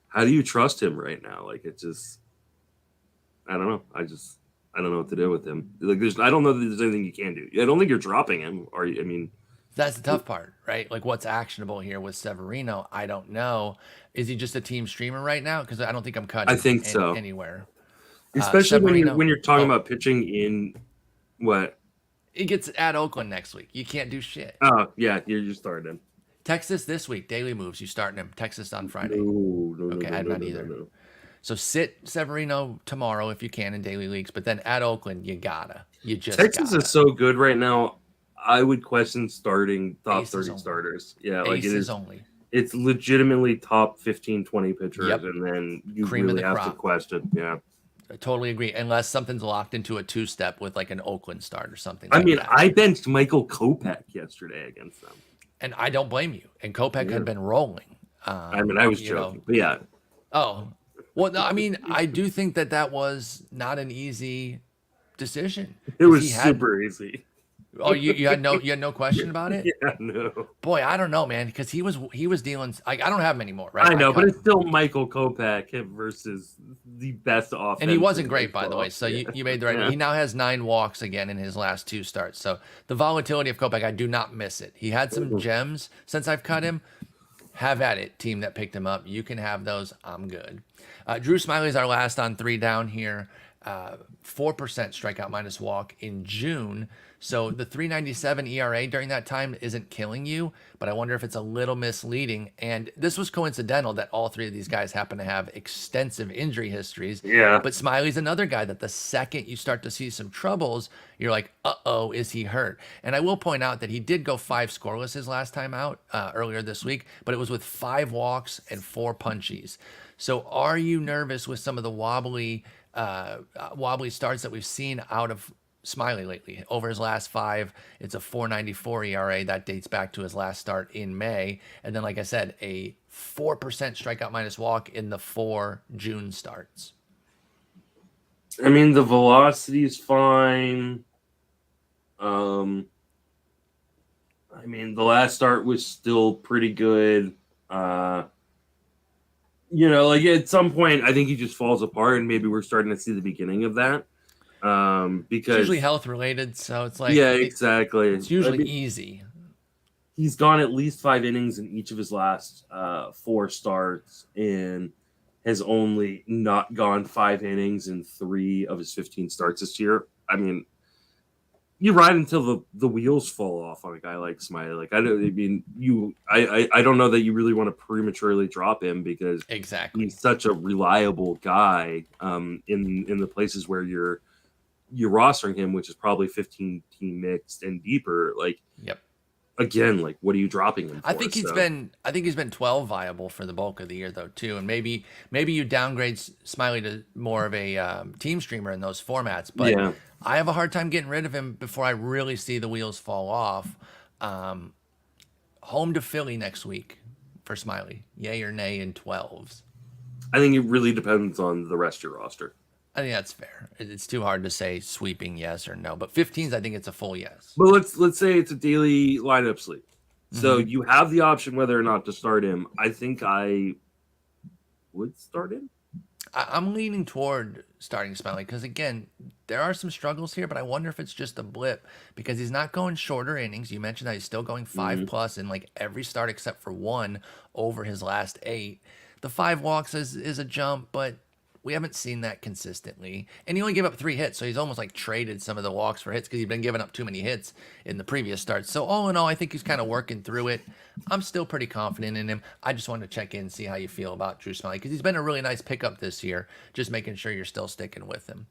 how do you trust him right now? Like, it just, I don't know. I don't know what to do with him. Like, I don't know that there's anything you can do. I don't think you're dropping him. Or that's the tough part, right? Like, what's actionable here with Severino? I don't know. Is he just a team streamer right now? Because I don't think I'm cutting. I think so. Anywhere, especially when you're talking about pitching in what? It gets at Oakland next week. You can't do shit. Oh yeah, you're starting him. Texas this week, daily moves. You starting him. Texas on Friday. No, okay, I'm not either. No. So sit Severino tomorrow if you can in daily leagues, but then at Oakland, you just Texas is so good right now. I would question starting top 30 starters. Yeah, like Aces only. It's legitimately top 15, 20 pitchers, and then you really have to question. Yeah. I totally agree. Unless something's locked into a two-step with like an Oakland start or something. I benched Michael Kopech yesterday against them. And I don't blame you. And Kopech had been rolling. I was joking, but yeah. Oh, well, no, I do think that was not an easy decision. It was super easy. Oh, you had no question about it? Yeah, no. Boy, I don't know, man, because he was dealing. I don't have him anymore, right? I know, but it's still Michael Kopech versus the best offense. And he wasn't great, by the way. So you made the right. Yeah. He now has 9 walks again in his last 2 starts. So the volatility of Kopech, I do not miss it. He had some gems since I've cut him. Have at it, team that picked him up. You can have those. I'm good. Drew Smyly is our last on 3 down here. 4% strikeout minus walk in June. So the 3.97 ERA during that time isn't killing you, but I wonder if it's a little misleading. And this was coincidental that all 3 of these guys happen to have extensive injury histories. Yeah. But Smyly's another guy that the second you start to see some troubles, you're like, uh-oh, is he hurt? And I will point out that he did go 5 scoreless his last time out earlier this week, but it was with 5 walks and 4 punchies. So are you nervous with some of the wobbly starts that we've seen out of Smyly lately? Over his last 5, it's a 4.94 ERA. That dates back to his last start in May. And then, like I said, a 4% strikeout minus walk in the 4 June starts. The velocity is fine. The last start was still pretty good. like at some point, I think he just falls apart, and maybe we're starting to see the beginning of that. It's Because usually health related, so it's like yeah, exactly. it's usually I mean, easy. he's gone at least 5 innings in each of his last 4 starts, and has only not gone 5 innings in 3 of his 15 starts this year. I mean, you ride until the wheels fall off on a guy like Smyly. Like I don't know that you really want to prematurely drop him, because Exactly. he's such a reliable guy in the places where you're rostering him, which is probably 15 team mixed and deeper. Like, Yep. again, like, what are you dropping him for? I think he's been 12 viable for the bulk of the year though too, and maybe you downgrade Smyly to more of a team streamer in those formats. But Yeah. I have a hard time getting rid of him before I really see the wheels fall off. Home to Philly next week for Smyly, yay or nay in 12s. I think it really depends on the rest of your roster. I think that's fair. It's too hard to say sweeping yes or no, but 15s, I think it's a full yes. But let's say it's a daily lineup sleep. So you have the option whether or not to start him. I think I would start him. I'm leaning toward starting Smyly because, again, there are some struggles here, but I wonder if it's just a blip because he's not going shorter innings. You mentioned that he's still going 5+ in like every start except for 1 over his last 8. The 5 walks is a jump, but we haven't seen that consistently. And he only gave up 3 hits, so he's almost like traded some of the walks for hits because he'd been giving up too many hits in the previous starts. So all in all, I think he's kind of working through it. I'm still pretty confident in him. I just wanted to check in and see how you feel about Drew Smyly because he's been a really nice pickup this year. Just making sure you're still sticking with him.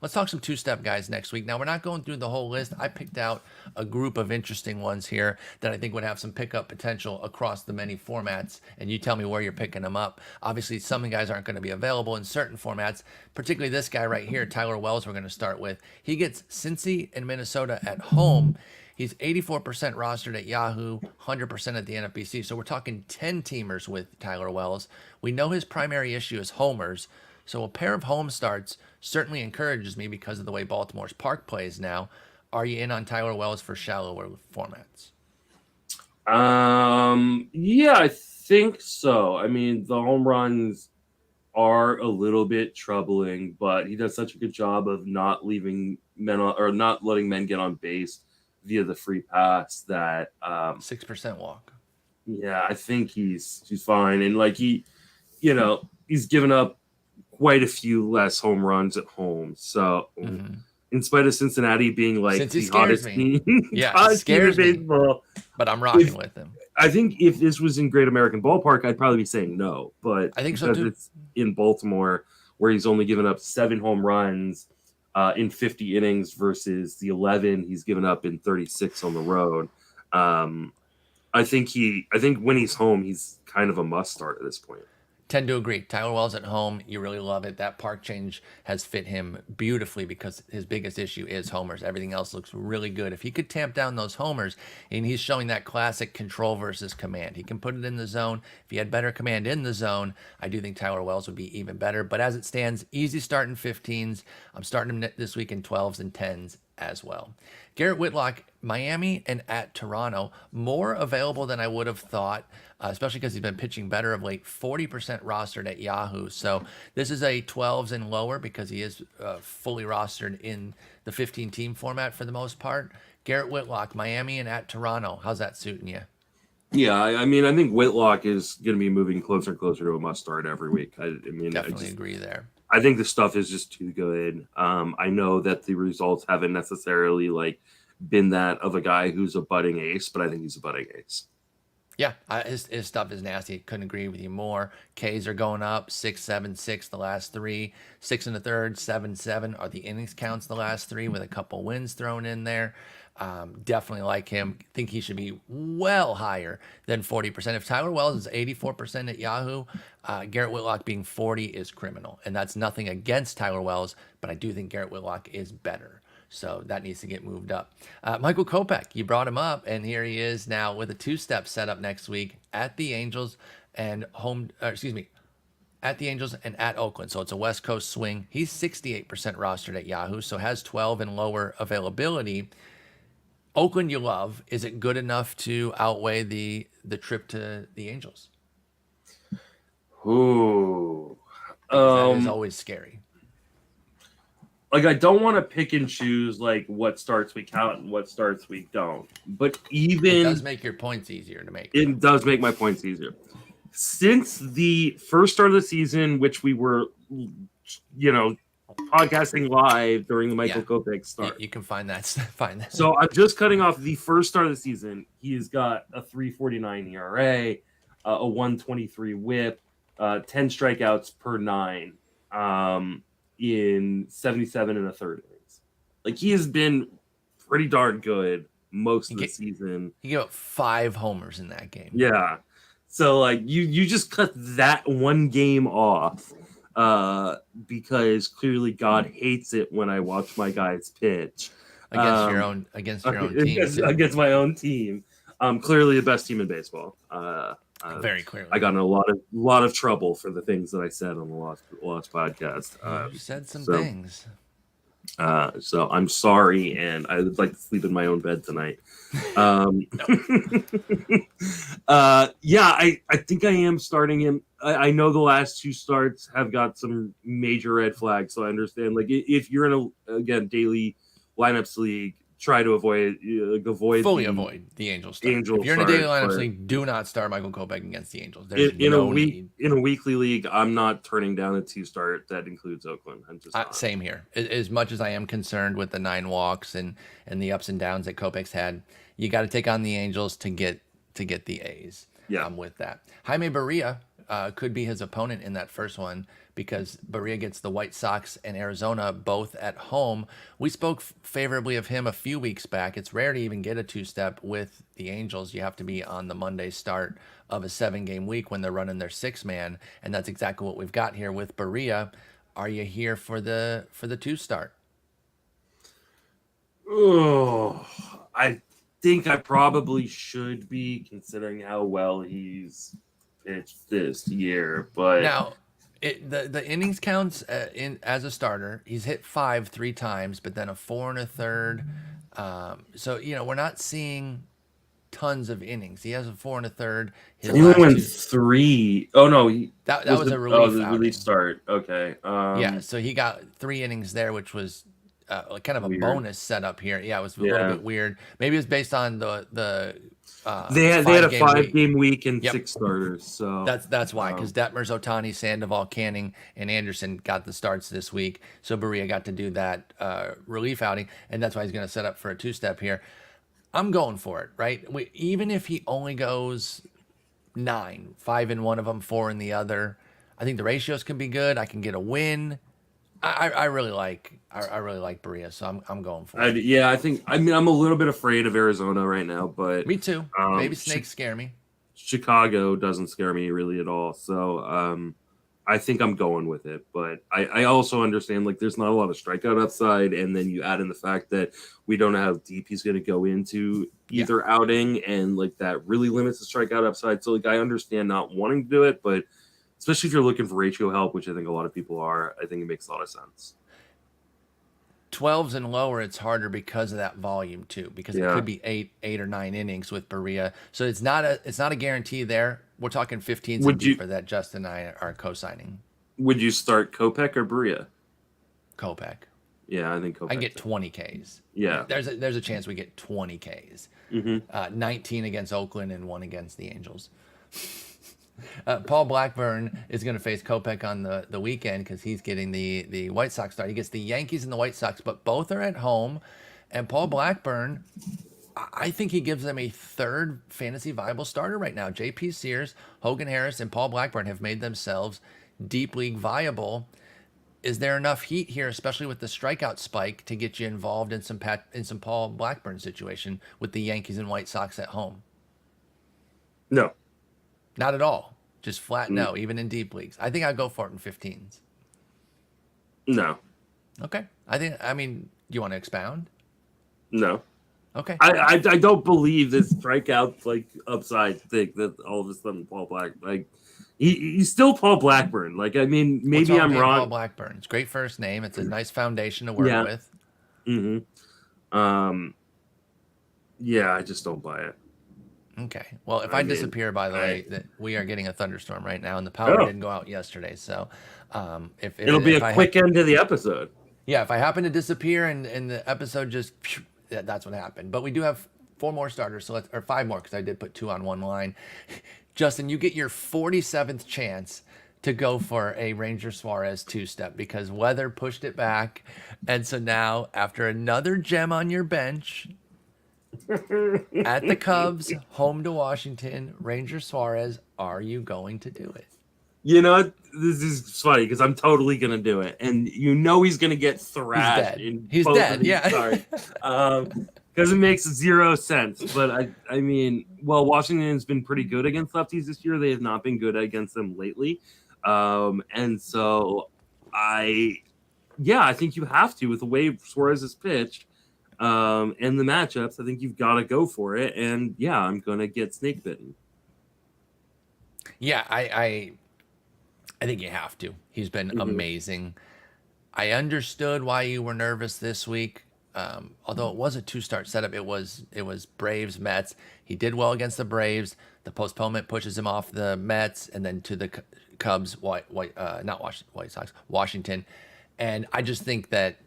Let's talk some two-step guys next week. Now, we're not going through the whole list. I picked out a group of interesting ones here that I think would have some pickup potential across the many formats, and you tell me where you're picking them up. Obviously, some guys aren't going to be available in certain formats, particularly this guy right here, Tyler Wells, we're going to start with. He gets Cincy and Minnesota at home. He's 84% rostered at Yahoo, 100% at the NFBC. So we're talking 10-teamers with Tyler Wells. We know his primary issue is homers. So a pair of home starts certainly encourages me because of the way Baltimore's park plays now. Are you in on Tyler Wells for shallower formats? Yeah, I think so. I mean, the home runs are a little bit troubling, but he does such a good job of not leaving men on, or not letting men get on base via the free pass that 6% walk. Yeah, I think he's fine. And like he's given up quite a few less home runs at home. So in spite of Cincinnati being like the hottest team, it scares me. Baseball, but I'm rocking with him. I think if this was in Great American Ballpark, I'd probably be saying no. But I think so too. It's in Baltimore, where he's only given up 7 home runs in 50 innings versus the 11 he's given up in 36 on the road. I think when he's home, he's kind of a must start at this point. Tend to agree. Tyler Wells at home, you really love it. That park change has fit him beautifully because his biggest issue is homers. Everything else looks really good. If he could tamp down those homers, and he's showing that classic control versus command. He can put it in the zone. If he had better command in the zone, I do think Tyler Wells would be even better. But as it stands, easy start in 15s. I'm starting him this week in 12s and 10s as well. Garrett Whitlock, Miami and at Toronto, more available than I would have thought, especially because he's been pitching better of late, 40% rostered at Yahoo. So this is a 12s and lower because he is fully rostered in the 15-team format for the most part. Garrett Whitlock, Miami and at Toronto, how's that suiting you? Yeah, I mean, I think Whitlock is going to be moving closer and closer to a must start every week. I Definitely agree there. I think the stuff is just too good. I know that the results haven't necessarily been that of a guy who's a budding ace, but I think he's a budding ace. Yeah, his stuff is nasty. Couldn't agree with you more. Ks are going up 6-7-6 the last 3, 6 1/3, 7-7 are the innings counts the last 3 with a couple wins thrown in there. Definitely like him. Think he should be well higher than 40%. If Tyler Wells is 84% at Yahoo, Garrett Whitlock being 40 is criminal. And that's nothing against Tyler Wells, but I do think Garrett Whitlock is better. So that needs to get moved up. Michael Kopech, you brought him up, and here he is now with a 2-step setup next week at the Angels and at the Angels and at Oakland. So it's a West Coast swing. He's 68% rostered at Yahoo, so has 12 and lower availability. Oakland you love. Is it good enough to outweigh the trip to the Angels? Ooh. Because that is always scary. Like, I don't want to pick and choose like what starts we count and what starts we don't. But It does make your points easier to make. It does make my points easier. Since the first start of the season, which we were, podcasting live during the Michael Kopech start. You can find that. So I'm just cutting off the first start of the season. He's got a 3.49 ERA, a 1.23 WHIP, 10 strikeouts per 9 in 77 and a third innings. Like, he has been pretty darn good most of the season. He gave up 5 homers in that game. Yeah. So, like, you just cut that one game off because clearly God hates it when I watch my guys pitch against your own team. Against my own team. Clearly the best team in baseball. Very clearly. I got in a lot of trouble for the things that I said on the last podcast. You said some things. So I'm sorry, and I would like to sleep in my own bed tonight. I think I am starting him. I know the last 2 starts have got some major red flags, so I understand. Like, if you're in a daily lineups league, try to avoid the Angels start. If you're in a daily lineups league, do not start Michael Kopech against the Angels. There's in a weekly league, I'm not turning down a 2 start that includes Oakland. I'm just same here. As much as I am concerned with the 9 walks and the ups and downs that Kopech's had, you got to take on the Angels to get the A's. Yeah, I'm with that. Jaime Barria could be his opponent in that first one, because Barria gets the White Sox and Arizona both at home. We spoke favorably of him a few weeks back. It's rare to even get a 2-step with the Angels. You have to be on the Monday start of a 7-game week when they're running their 6-man, and that's exactly what we've got here with Barria. Are you here for the 2-start? Oh, I think I probably should be, considering how well he's pitched this year. But now, the innings counts as a starter. He's hit 5 3 times, but then a 4 1/3. So we're not seeing tons of innings. He has a 4 1/3. He only went 3. Oh no, that was a relief start. Okay. So he got 3 innings there, which was kind of a bonus setup here. Yeah, it was a little bit weird. Maybe it was based on the they had a 5-game week and 6 starters. So that's why, because Detmers, Ohtani, Sandoval, Canning, and Anderson got the starts this week. So Barria got to do that relief outing, and that's why he's going to set up for a 2-step here. I'm going for it, right? Even if he only goes 9, 5 in one of them, 4 in the other, I think the ratios can be good. I can get a win. I really like Barria, so I'm going for it. Yeah, I'm a little bit afraid of Arizona right now, but me too. Maybe snakes scare me. Chicago doesn't scare me really at all. So I think I'm going with it, but I also understand, like, there's not a lot of strikeout upside, and then you add in the fact that we don't know how deep he's going to go into either outing, and like that really limits the strikeout upside. So like, I understand not wanting to do it, but especially if you're looking for ratio help, which I think a lot of people are, I think it makes a lot of sense. 12s and lower, it's harder because of that volume too, because it could be 8 or 9 innings with Barria. So it's not a guarantee there. We're talking 15s and deeper that Justin and I are co-signing. Would you start Kopech or Barria? Kopech. Yeah, I think Kopech. I get 20 Ks. Yeah. There's a chance we get 20 Ks. 19 against Oakland and 1 against the Angels. Paul Blackburn is going to face Kopech on the weekend because he's getting the White Sox start. He gets the Yankees and the White Sox, but both are at home. And Paul Blackburn, I think he gives them a 3rd fantasy viable starter right now. J.P. Sears, Hogan Harris, and Paul Blackburn have made themselves deep league viable. Is there enough heat here, especially with the strikeout spike, to get you involved in some Paul Blackburn situation with the Yankees and White Sox at home? No. Not at all. Just flat no, even in deep leagues. I think I'd go for it in 15s. No. Okay. Do you want to expound? No. Okay. I don't believe this strikeout like upside thing that all of a sudden Paul Blackburn, he's still Paul Blackburn. Like, I mean, maybe I'm wrong. Paul Blackburn. It's a great first name. It's a nice foundation to work with. Mm-hmm. Yeah, I just don't buy it. Okay. Well, if I I mean, disappear, by the way, that we are getting a thunderstorm right now, and the power Oh, didn't go out yesterday. So, it'll be a if I quick end to the episode. yeah, if I happen to disappear and the episode just that's what happened. But we do have 4 more starters, so or 5 more because I did put 2 on one line. Justin, you get your 47th chance to go for a Ranger Suarez 2-step because weather pushed it back, and so now after another gem on your bench. At the Cubs, home to Washington, Ranger Suarez, are you going to do it? You know, this is funny because I'm totally gonna do it, and he's gonna get thrashed. He's dead. Yeah. Sorry, because it makes 0 sense. But I mean, well, Washington's been pretty good against lefties this year. They have not been good against them lately, and so I think you have to with the way Suarez is pitched. And the matchups, I think you've got to go for it. And yeah, I'm gonna get snake bitten. Yeah, I think you have to. He's been amazing. I understood why you were nervous this week. Although it was a 2-start setup, it was Braves Mets. He did well against the Braves. The postponement pushes him off the Mets and then to the Cubs, White Sox, Washington. And I just think that.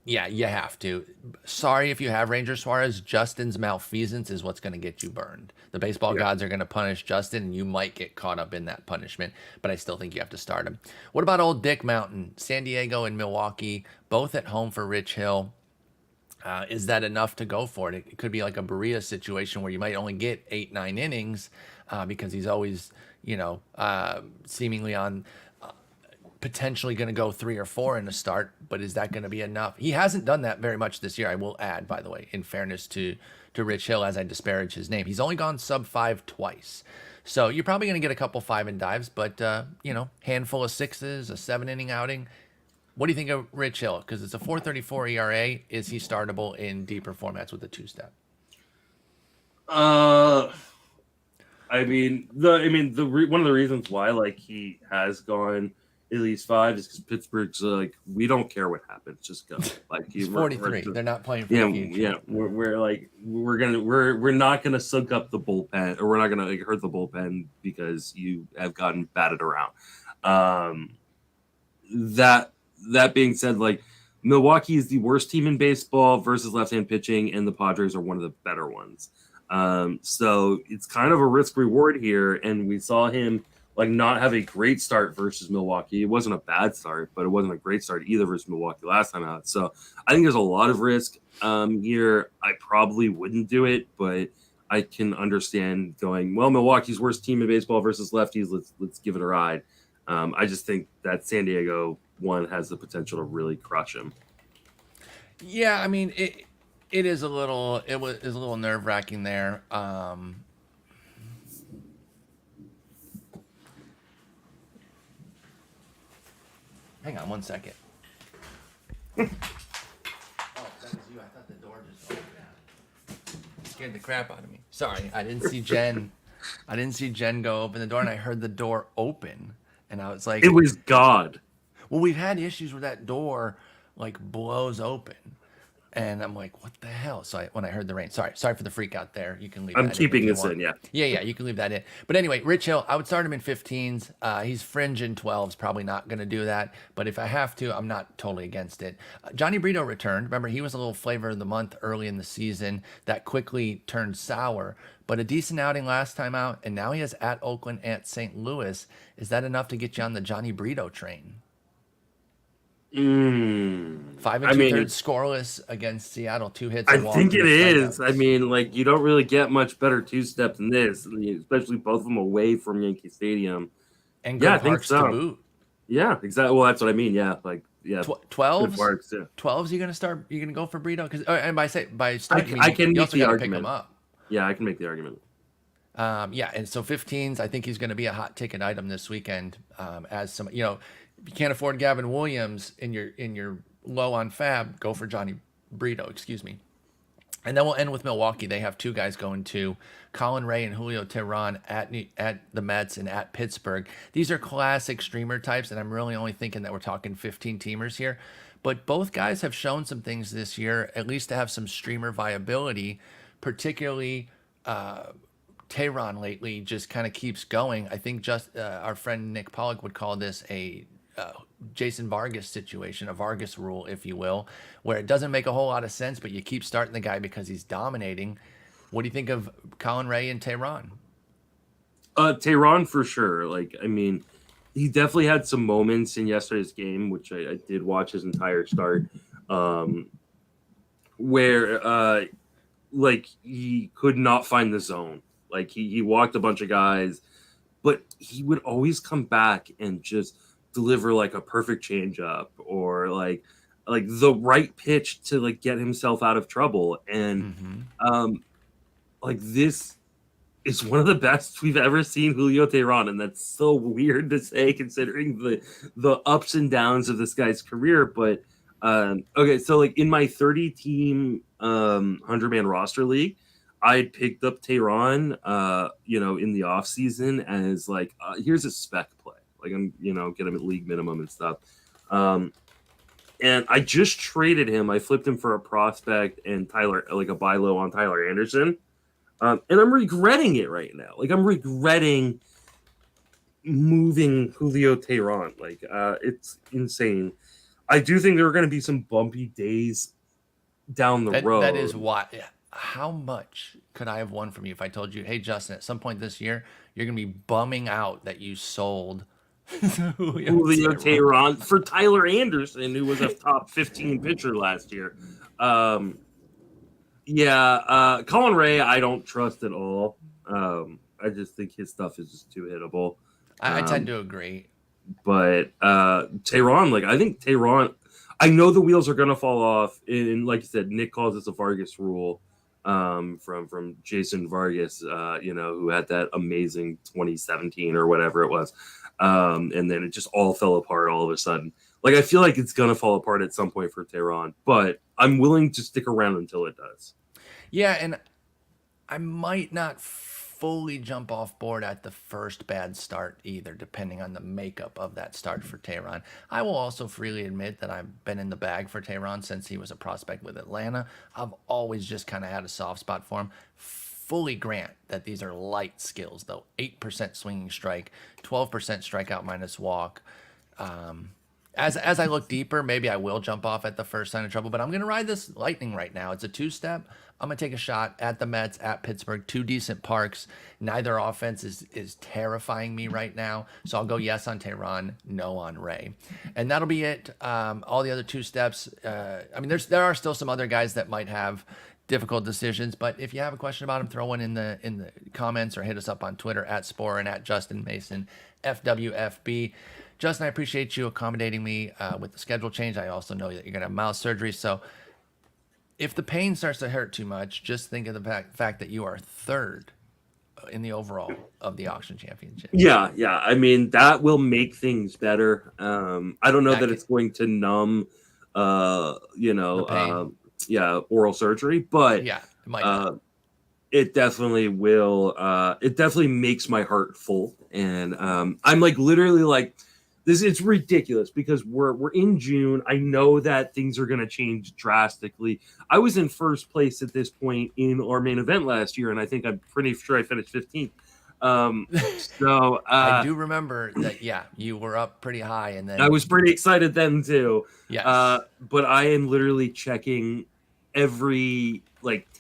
Yeah, you have to. Sorry if you have Ranger Suarez. Justin's malfeasance is what's going to get you burned. The baseball gods are going to punish Justin, and you might get caught up in that punishment, but I still think you have to start him. What about old Dick Mountain? San Diego and Milwaukee, both at home for Rich Hill. Is that enough to go for it? It could be like a Barria situation where you might only get 8-9 innings because he's always, seemingly on potentially going to go 3 or 4 in the start, but is that going to be enough? He hasn't done that very much this year, I will add, by the way, in fairness to Rich Hill, as I disparage his name. He's only gone sub-5 twice. So you're probably going to get a couple 5 and dives, but, handful of 6s, a 7-inning outing. What do you think of Rich Hill? Because it's a 4.34 ERA. Is he startable in deeper formats with a 2-step? One of the reasons why he has gone at least 5 is because Pittsburgh's we don't care what happens, just go. He's 43. They're not playing for the future. Yeah, we're not gonna soak up the bullpen, or we're not gonna hurt the bullpen because you have gotten batted around. That being said, Milwaukee is the worst team in baseball versus left-hand pitching, and the Padres are one of the better ones. So it's kind of a risk reward here, and we saw him not have a great start versus Milwaukee. It wasn't a bad start, but it wasn't a great start either versus Milwaukee last time out. So I think there's a lot of risk here. I probably wouldn't do it, but I can understand going, well, Milwaukee's worst team in baseball versus lefties. Let's give it a ride. I just think that San Diego one has the potential to really crush him. Yeah, I mean it is a little nerve-wracking there. Hang on one second. Oh, that was you. I thought the door just opened. It scared the crap out of me. Sorry, I didn't see Jen. I didn't see Jen go open the door, and I heard the door open, and I was like, it was God. Well, we've had issues where that door blows open. And I'm like, what the hell? So when I heard the rain, sorry for the freak out there. You can leave. I'm keeping this in, yeah. Yeah, you can leave that in. But anyway, Rich Hill, I would start him in 15s. He's fringe in 12s, probably not going to do that. But if I have to, I'm not totally against it. Johnny Brito returned. Remember, he was a little flavor of the month early in the season that quickly turned sour. But a decent outing last time out, and now he has at Oakland, at St. Louis. Is that enough to get you on the Johnny Brito train? 5 2/3 scoreless against Seattle, 2 hits. I think it is. I mean, you don't really get much better 2-step than this, especially both of them away from Yankee Stadium. And good parks to boot. Yeah, exactly. Well, that's what I mean. Yeah, 12s. Parks, yeah. 12s. You're gonna go for Brito because, and by starting, I can you make also the gotta argument. pick him up. Yeah, I can make the argument. And so 15s. I think he's going to be a hot ticket item this weekend. As some, if you can't afford Gavin Williams in your low on fab, go for Johnny Brito. Excuse me. And then we'll end with Milwaukee. They have 2 guys going to Colin Ray and Julio Teheran at the Mets and at Pittsburgh. These are classic streamer types, and I'm really only thinking that we're talking 15 teamers here. But both guys have shown some things this year, at least to have some streamer viability, particularly Tehran lately just kind of keeps going. I think just our friend Nick Pollock would call this a Jason Vargas situation, a Vargas rule, if you will, where it doesn't make a whole lot of sense, but you keep starting the guy because he's dominating. What do you think of Colin Ray and Tehran? Tehran for sure. Like, I mean, he definitely had some moments in yesterday's game, which I did watch his entire start, where like he could not find the zone. Like he walked a bunch of guys, but he would always come back and just deliver like a perfect changeup or like the right pitch to like get himself out of trouble. And like this is one of the best we've ever seen Julio Tehran, and that's so weird to say considering the ups and downs of this guy's career. But okay, so like in my 30-team 100-man roster league, I picked up Tehran, in the offseason as like here's a spec play. Like I'm, get him at league minimum and stuff. And I just traded him. I flipped him for a prospect and a buy low on Tyler Anderson. And I'm regretting it right now. Like I'm regretting moving Julio Tehran. Like it's insane. I do think there are going to be some bumpy days down the road. That is why. How much could I have won from you if I told you, hey, Justin, at some point this year, you're going to be bumming out that you sold Julio Tehran for Tyler Anderson, who was a top 15 pitcher last year. Colin Ray, I don't trust at all. I just think his stuff is just too hittable. I tend to agree. But Tehran, I think Tehran, I know the wheels are going to fall off. And like you said, Nick calls this a Vargas rule from Jason Vargas, who had that amazing 2017 or whatever it was. And then it just all fell apart all of a sudden. Like, I feel like it's going to fall apart at some point for Tehran, but I'm willing to stick around until it does. Yeah, and I might not fully jump off board at the first bad start either, depending on the makeup of that start for Tehran. I will also freely admit that I've been in the bag for Tehran since he was a prospect with Atlanta. I've always just kind of had a soft spot for him. Fully grant that these are light skills, though. 8% swinging strike, 12% strikeout minus walk. As I look deeper, maybe I will jump off at the first sign of trouble, but I'm going to ride this lightning right now. It's a two-step. I'm going to take a shot at the Mets, at Pittsburgh, two decent parks. Neither offense is terrifying me right now, so I'll go yes on Tehran, no on Ray. And that'll be it. All the other two steps, there are still some other guys that might have difficult decisions, but if you have a question about them, throw one in the comments or hit us up on Twitter at Sporer and at Justin Mason, FWFB. Justin, I appreciate you accommodating me with the schedule change. I also know that you're going to have mouth surgery, so if the pain starts to hurt too much, just think of the fact that you are third in the overall of the auction championship. Yeah. I mean, that will make things better. I don't know that it's going to numb, oral surgery, but yeah, it might it definitely will. It definitely makes my heart full, and I'm literally this. It's ridiculous because we're in June. I know that things are going to change drastically. I was in first place at this point in our main event last year, and I think I'm pretty sure I finished 15th. So I do remember that. Yeah, you were up pretty high, and then I was pretty excited then too. Yes. But I am literally checking every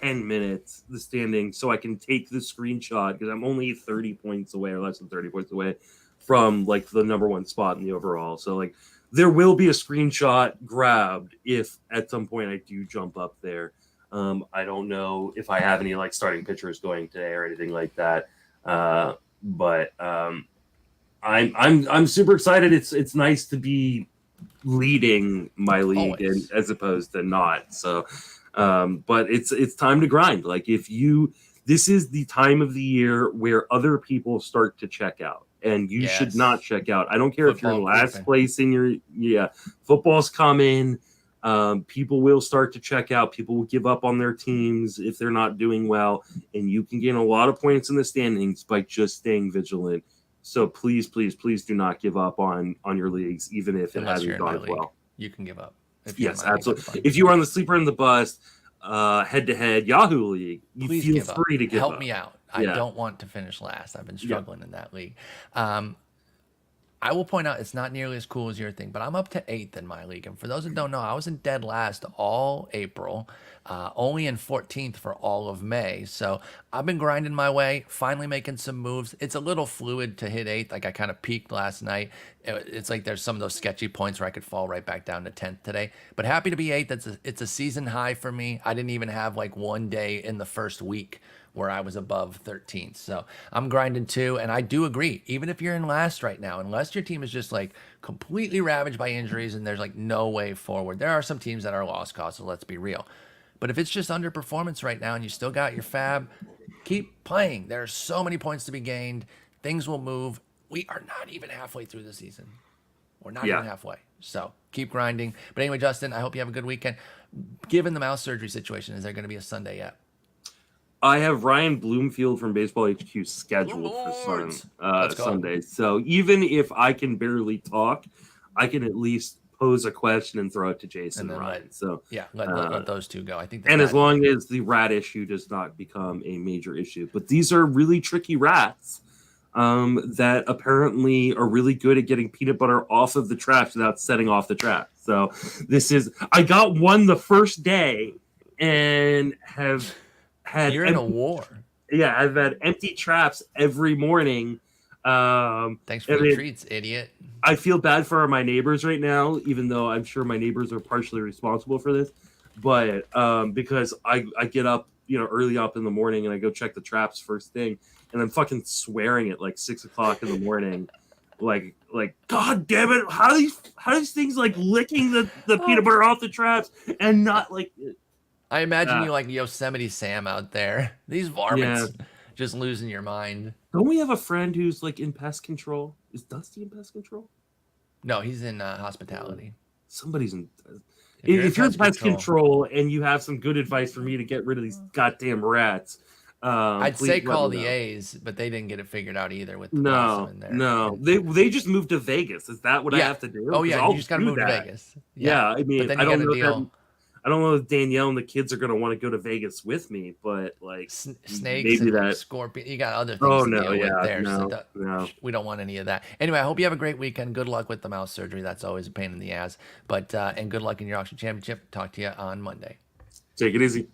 10 minutes the standings so I can take the screenshot because I'm only 30 points away or less than 30 points away from the number one spot in the overall. So there will be a screenshot grabbed if at some point I do jump up there. I don't know if I have any starting pitchers going today or anything like that. But I'm super excited. It's nice to be leading my league as opposed to not. So, but it's time to grind. This is the time of the year where other people start to check out. And you should not check out. I don't care if you're in last place in your football's coming. People will start to check out. People will give up on their teams if they're not doing well. And you can gain a lot of points in the standings by just staying vigilant. So please, please, please do not give up on your leagues, even if it hasn't gone well. You can give up. Yes, absolutely. If you are on the sleeper and the bust, head-to-head Yahoo League, you feel free to give up. Help me out. I don't want to finish last. I've been struggling in that league. I will point out it's not nearly as cool as your thing, but I'm up to 8th in my league. And for those that don't know, I was in dead last all April, only in 14th for all of May. So I've been grinding my way, finally making some moves. It's a little fluid to hit 8th. Like I kind of peaked last night. It's like there's some of those sketchy points where I could fall right back down to 10th today. But happy to be 8th. It's a season high for me. I didn't even have like one day in the first week where I was above 13th. So I'm grinding too. And I do agree, even if you're in last right now, unless your team is just like completely ravaged by injuries and there's like no way forward, there are some teams that are lost cause, so let's be real. But if it's just underperformance right now and you still got your fab, keep playing. There are so many points to be gained. Things will move. We are not even halfway through the season. We're not even halfway. So keep grinding. But anyway, Justin, I hope you have a good weekend. Given the mouse surgery situation, is there going to be a Sunday yet? I have Ryan Bloomfield from Baseball HQ scheduled for Sunday. So even if I can barely talk, I can at least pose a question and throw it to Jason and Ryan. Let those two go. I think. As long as the rat issue does not become a major issue, but these are really tricky rats that apparently are really good at getting peanut butter off of the traps without setting off the trap. So I got one the first day and have. You're in a war. Yeah, I've had empty traps every morning. Thanks for the treats, idiot. I feel bad for my neighbors right now, even though I'm sure my neighbors are partially responsible for this. But because I get up, early up in the morning and I go check the traps first thing, and I'm fucking swearing at like 6 o'clock in the morning, like God damn it! How are these things like licking the peanut butter off the traps and not like. I imagine you like Yosemite Sam out there. These varmints just losing your mind. Don't we have a friend who's like in pest control? Is Dusty in pest control? No, he's in hospitality. Somebody's in. If you're in pest control and you have some good advice for me to get rid of these goddamn rats, I'd say call the A's, but they didn't get it figured out either with the possum in there. No, they just moved to Vegas. Is that what I have to do? Oh yeah, you just got to move to Vegas. Yeah, I mean, I don't know if Danielle and the kids are going to want to go to Vegas with me, but like snakes maybe and scorpion. You got other things to deal with there. No. We don't want any of that. Anyway, I hope you have a great weekend. Good luck with the mouse surgery. That's always a pain in the ass. But and good luck in your auction championship. Talk to you on Monday. Take it easy.